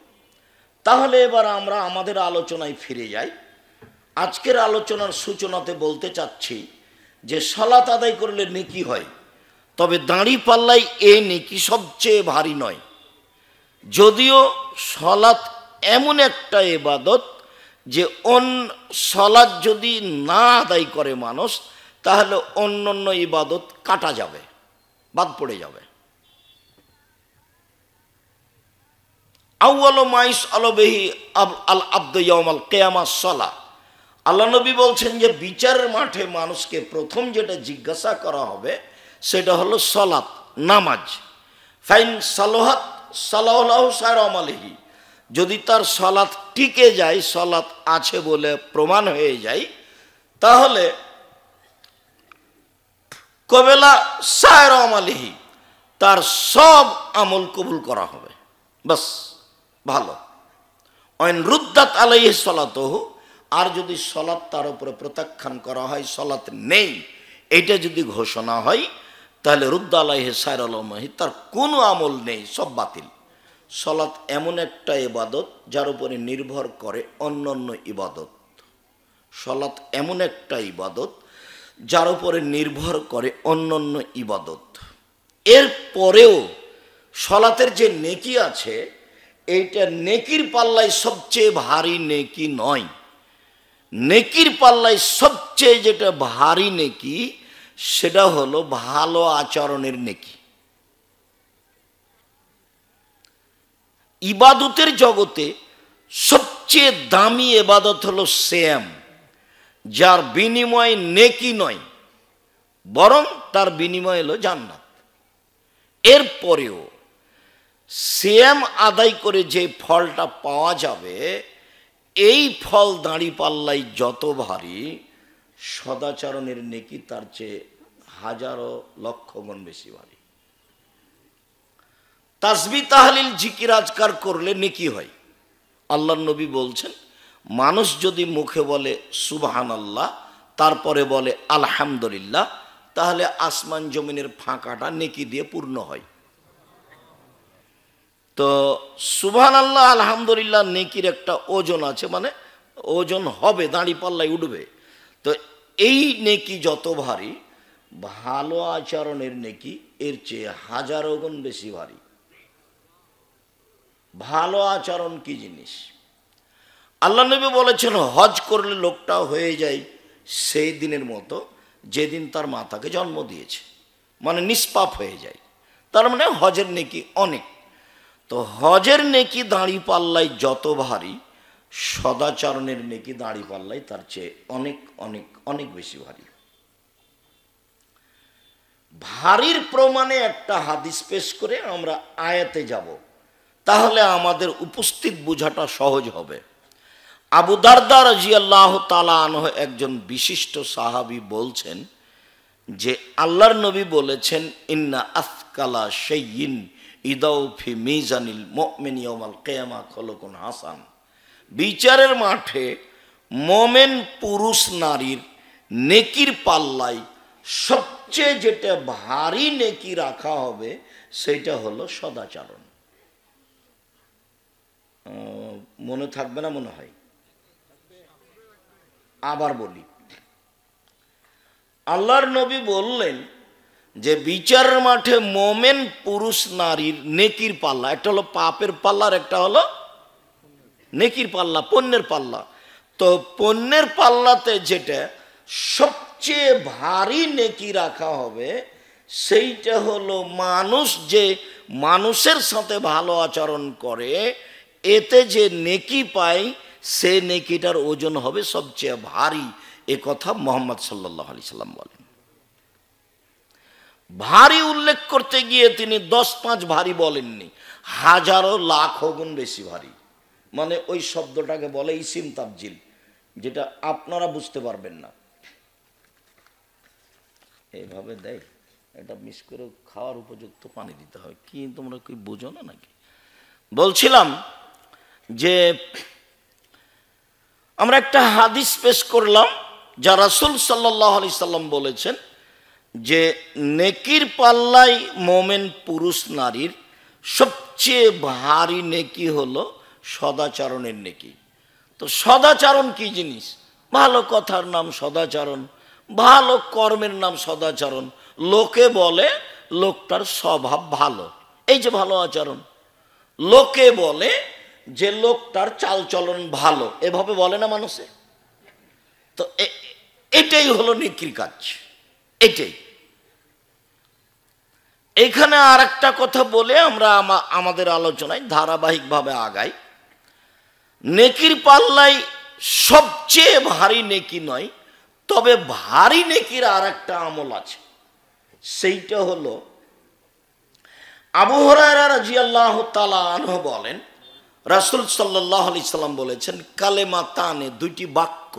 তাহলে এবার আমরা আমাদের আলোচনায় ফিরে যাই। আজকের আলোচনার সূচনাতে বলতে চাচ্ছি যে সালাত আদায় করলে নেকি হয়, তবে দাঁড়ি পাল্লাই এ নেকি সবচেয়ে ভারী নয়। যদিও সালাত এমন একটা ইবাদত যে সালাত যদি না আদায় করে মানুষ, তাহলে অন্য ইবাদত কাটা যাবে, বাদ পড়ে যাবে। আউয়ালু মা ইসআলু বিহি আল আবদু ইয়াউমাল কিয়ামাহ সালাহ। আল্লাহ নবী বলছেন যে বিচারের মাঠে মানুষকে প্রথম যেটা জিজ্ঞাসা করা হবে সেটা হলো সালাত, নামাজ। ফাইন সালাহাত সালাহু সাইর আমালিহি। যদি তার সালাত টিকে যায়, সালাত আছে বলে প্রমাণ হয়ে যায়, তাহলে কবেলা সাইর আমালিহি, তার সব আমল কবুল করা হবে। বাস, ভালো। অইন রুদ্দাত আলাইহি সালাতুহু, আর যদি সালাত তার উপরে প্রত্যাখ্যান করা হয়, সালাত নেই, এটা যদি ঘোষণা হয়, তাহলে রুদ্দা আলাইহি সাইর আলমাহি, তার কোনো আমল নেই, সব বাতিল। সালাত এমন একটা ইবাদত যার উপরে নির্ভর করে অন্যান্য ইবাদত। সালাত এমন একটা ইবাদত যার উপরে নির্ভর করে অন্যান্য ইবাদত। এর পরেও সালাতের যে নেকি আছে, এইটা নেকির পাল্লায় সবচেয়ে ভারী নেকি নয়। নেকির পাল্লায় সবচেয়ে যেটা ভারী নেকি, সেটা হলো ভালো আচরণের নেকি। ইবাদতের জগতে সবচেয়ে দামি ইবাদত হলো সিয়াম, যার বিনিময় নেকি নয়, বরং তার বিনিময় হলো জান্নাত। এরপরেও সিয়াম আদায় করে যে ফলটা পাওয়া যাবে, এই ফল দাঁড়িপাল্লায় যত ভারী, সদাচরণের নেকি তার চেয়ে হাজারো লক্ষ গুণ বেশি ভারী। তাসবিহ তাহলিল জিকির আজকার করলে নেকি হয়। আল্লাহর নবী বলছেন, মানুষ যদি মুখে বলে সুবহানাল্লাহ, তারপরে বলে আলহামদুলিল্লাহ, তাহলে আসমান জমিনের ফাঁকাটা নেকি দিয়ে পূর্ণ হয়। তো সুবহানাল্লাহ আলহামদুলিল্লাহ নেকির একটা ওজন আছে, মানে ওজন হবে, দাঁড়িপাল্লায় উঠবে। তো এই নেকি যত ভারী, ভালো আচরণের নেকি এর চেয়ে হাজারো গুণ বেশি ভারী। ভালো আচরণ কি জিনিস? আল্লাহ নবী বলেছেন, হজ করলে লোকটা হয়ে যায় সেই দিনের মতো যেদিন তার মাতাকে জন্ম দিয়েছে, মানে নিষ্পাপ হয়ে যায়। তার মানে হজের নেকি অনেক। তো হজের নেকি দাঁড়িপাল্লায় যত ভারী, সদাচরণের নেকি দাঁড়িপাল্লায় তার চেয়ে অনেক অনেক অনেক বেশি ভারী। ভারীর প্রমাণে একটা হাদিস পেশ করে আমরা আয়াতে যাব, তাহলে আমাদের উপস্থিত বোঝাটা সহজ হবে। আবু দারদা রাদিয়াল্লাহু তাআলা আনহু একজন বিশিষ্ট সাহাবী বলছেন যে আল্লাহর নবী বলেছেন, ইন্না আফকালা শাইইন ইদাউ ফি মিজানিল মুমিন ইয়াউমাল কিয়ামা খলকুন হাসান। বিচারের মাঠে মোমেন পুরুষ নারীর নেকির পাল্লায় সবচেয়ে যেটা ভারী নেকি রাখা হবে সেটা হলো সদাচরণ। মনে থাকবে না মনে হয়? আবার বলি, আল্লাহর নবী বললেন যে বিচারের মাঠে মোমেন পুরুষ নারীর নেকির পাল্লা, একটা হলো পাপের পাল্লা আর একটা হলো নেকির পাল্লা, পুণ্যের পাল্লা। তো পুণ্যের পাল্লাতে যেটা সবচেয়ে ভারী নেকি রাখা হবে সেইটা হলো মানুষ যে মানুষের সাথে ভালো আচরণ করে এতে যে নেকি পায় সে নেকিটার ওজন হবে সবচেয়ে ভারী। এ কথা মুহাম্মদ সাল্লাল্লাহু আলাইহি সাল্লাম বলেন। ভারী উল্লেখ করতে গিয়ে তিনি 10-5 ভারী বলেননি, হাজারো লাখ গুণ বেশি ভারী। মানে ওই শব্দটাকে বলে ইসিম তাবজিল, যেটা আপনারা বুঝতে পারবেন না। এইভাবে দেয়, এটা মিস করে খাওয়ার উপযুক্ত পানি দিতে হয়। কি তোমরা কি বোঝো না নাকি? বলছিলাম যে আমরা একটা হাদিস পেশ করলাম যা রাসূল সাল্লাল্লাহু আলাইহি সাল্লাম বলেছেন যে নেকির পাল্লায় মোমেন পুরুষ নারীর সবচেয়ে ভারী নেকি হলো সদাচরণের নেকি। তো সদাচরণ কি জিনিস? ভালো কথার নাম সদাচরণ, ভালো কর্মের নাম সদাচরণ। লোকে বলে লোকটার স্বভাব ভালো, এই যে ভালো আচরণ। লোকে বলে যে লোকটার চালচলন ভালো, এভাবে বলে না মানুষে? তো এটাই হলো নেকির কাজ, এটাই। এখানে আর একটা কথা বলে আমরা আমাদের আলোচনায় ধারাবাহিকভাবে আগাই। নেকির পাল্লায় সবচেয়ে ভারী নেকি নয়, তবে ভারী নেকির আর একটা আমল আছে, সেইটা হলো আবু হুরায়রা রাদিয়াল্লাহু তাআলা আনহু বলেন, রাসূল সাল্লাল্লাহু আলাইহি সাল্লাম বলেছেন, কালেমাতানে, দুইটি বাক্য,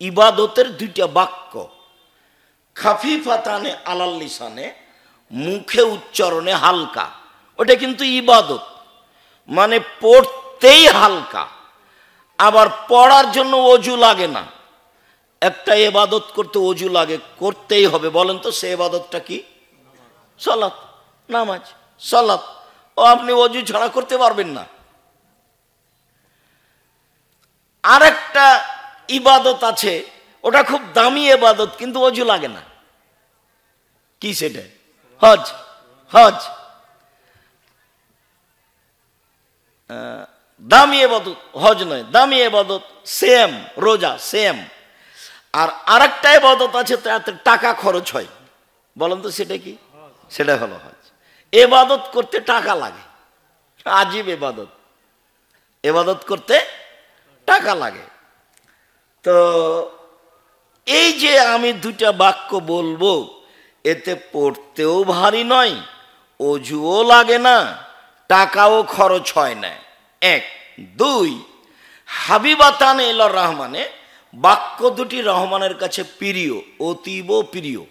ইবাদতের দুইটা বাক্য, খাফিফাতানে আলাল লিসানে, মুখে উচ্চারণে হালকা। ওটা কিন্তু ইবাদত, মানে পড়তেই হালকা, আবার পড়ার জন্য অজু লাগে না। একটা ইবাদত করতে অজু লাগে, করতেই হবে। বলেন তো সে ইবাদতটা কি? সালাত, নামাজ, সালাত। ও আপনি অজু ছাড়া করতে পারবেন না। আর একটা ইবাদত আছে, ওটা খুব দামি ইবাদত, কিন্তু অজু লাগে না। কি সেটা? হজ। হজ দামি ইবাদত, হজ নয়, দামি ইবাদত। সেম রোজা, সেম। আর আরেকটা ইবাদত আছে তাতে টাকা খরচ হয়। বলেন তো সেটা কি? সেটা হলো হজ। ইবাদত করতে টাকা লাগে, আজীব ইবাদত। ইবাদত করতে টাকা লাগে। তো এই যে আমি দুইটা বাক্য বলবো, এতে পড়তেও ভারী নয়, অজুও লাগে না, টাকাও খরচ হয় না। 1, 2, হাবিবাতানে ইলার রহমানে, বাক্য দুটি রহমানের কাছে প্রিয়, অতীব প্রিয়।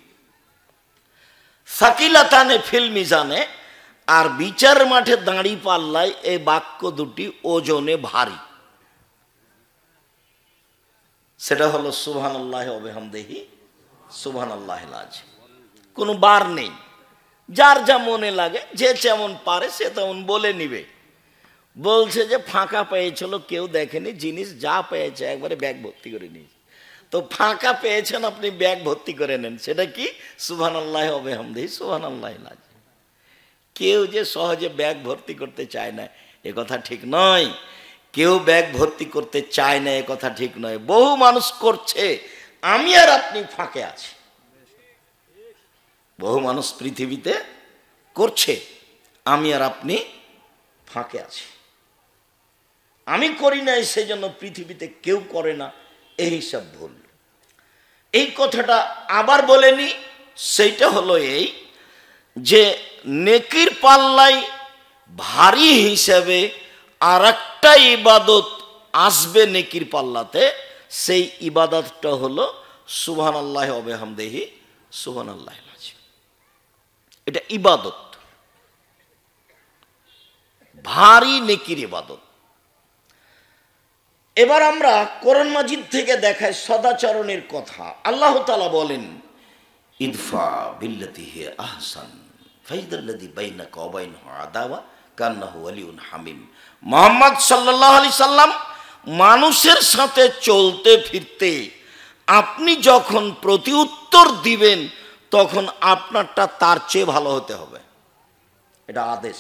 সাকিলাতানে ফিল মিজানে, আর বিচার মাঠে দাঁড়ি পাল্লায় এই বাক্য দুটি ওজনে ভারী। সেটা হলো সুবহানাল্লাহি ওয়া বিহামদিহি সুবহানাল্লাহিল আযীম। কোনো বার নেই, যার যা মনে লাগে, যে যেমন পারে সে তেমন বলে নিবে। বলছে যে ফাঁকা পেয়েছিল, কেউ দেখেনি, জিনিস যা পেয়েছে একবারে ব্যাগ ভর্তি করে নিয়েছে। তো ফাঁকা পেয়েছেন, আপনি ব্যাগ ভর্তি করে নেন। সেটা কি? সুবহানাল্লাহি ওয়া বিহামদিহি সুবহানাল্লাহিল আযীম। কেউ যে সহজে ব্যাগ ভর্তি করতে চায় না এ কথা ঠিক নয়। কেউ ব্যাগ ভর্তি করতে চায় না এ কথা ঠিক নয়। বহু মানুষ করছে, আমি আর আপনি ফাঁকে আছি। বহু মানুষ পৃথিবীতে করছে, আমি আর আপনি ফাঁকে আছি। আমি করি নাই সেজন্য পৃথিবীতে কেউ করে না, এই হিসাব ভুল। এই কথাটা আবার বলেনি, সেইটা হলো এই যে নেকির পাল্লাই ভারী হিসেবে আর একটা ইবাদত আসবে নেকির পাল্লাতে, সেই ইবাদতটা হলো সুবহানাল্লাহ ওয়া বিহামদিহি সুবহানাল্লাহিল আযীম। এটা ইবাদত, ভারী নেকির ইবাদত। এবার আমরা কোরআন মাজিদ থেকে দেখাই সদাচরণের কথা। আল্লাহ তাআলা বলেন, ইদফা বিল্লাতি হিয়া আহসান ফাইদাল্লাযী বাইনাকা ওয়া বাইনাহু আদাওয়া কান্নাহু ওয়ালিয়ুন হামিম। মুহাম্মদ সাল্লাল্লাহু আলাইহি সাল্লাম মানুষের সাথে চলতে ফিরতে আপনি যখন প্রতি উত্তর দিবেন তখন আপনারটা তার চেয়ে ভালো হতে হবে, এটা আদেশ।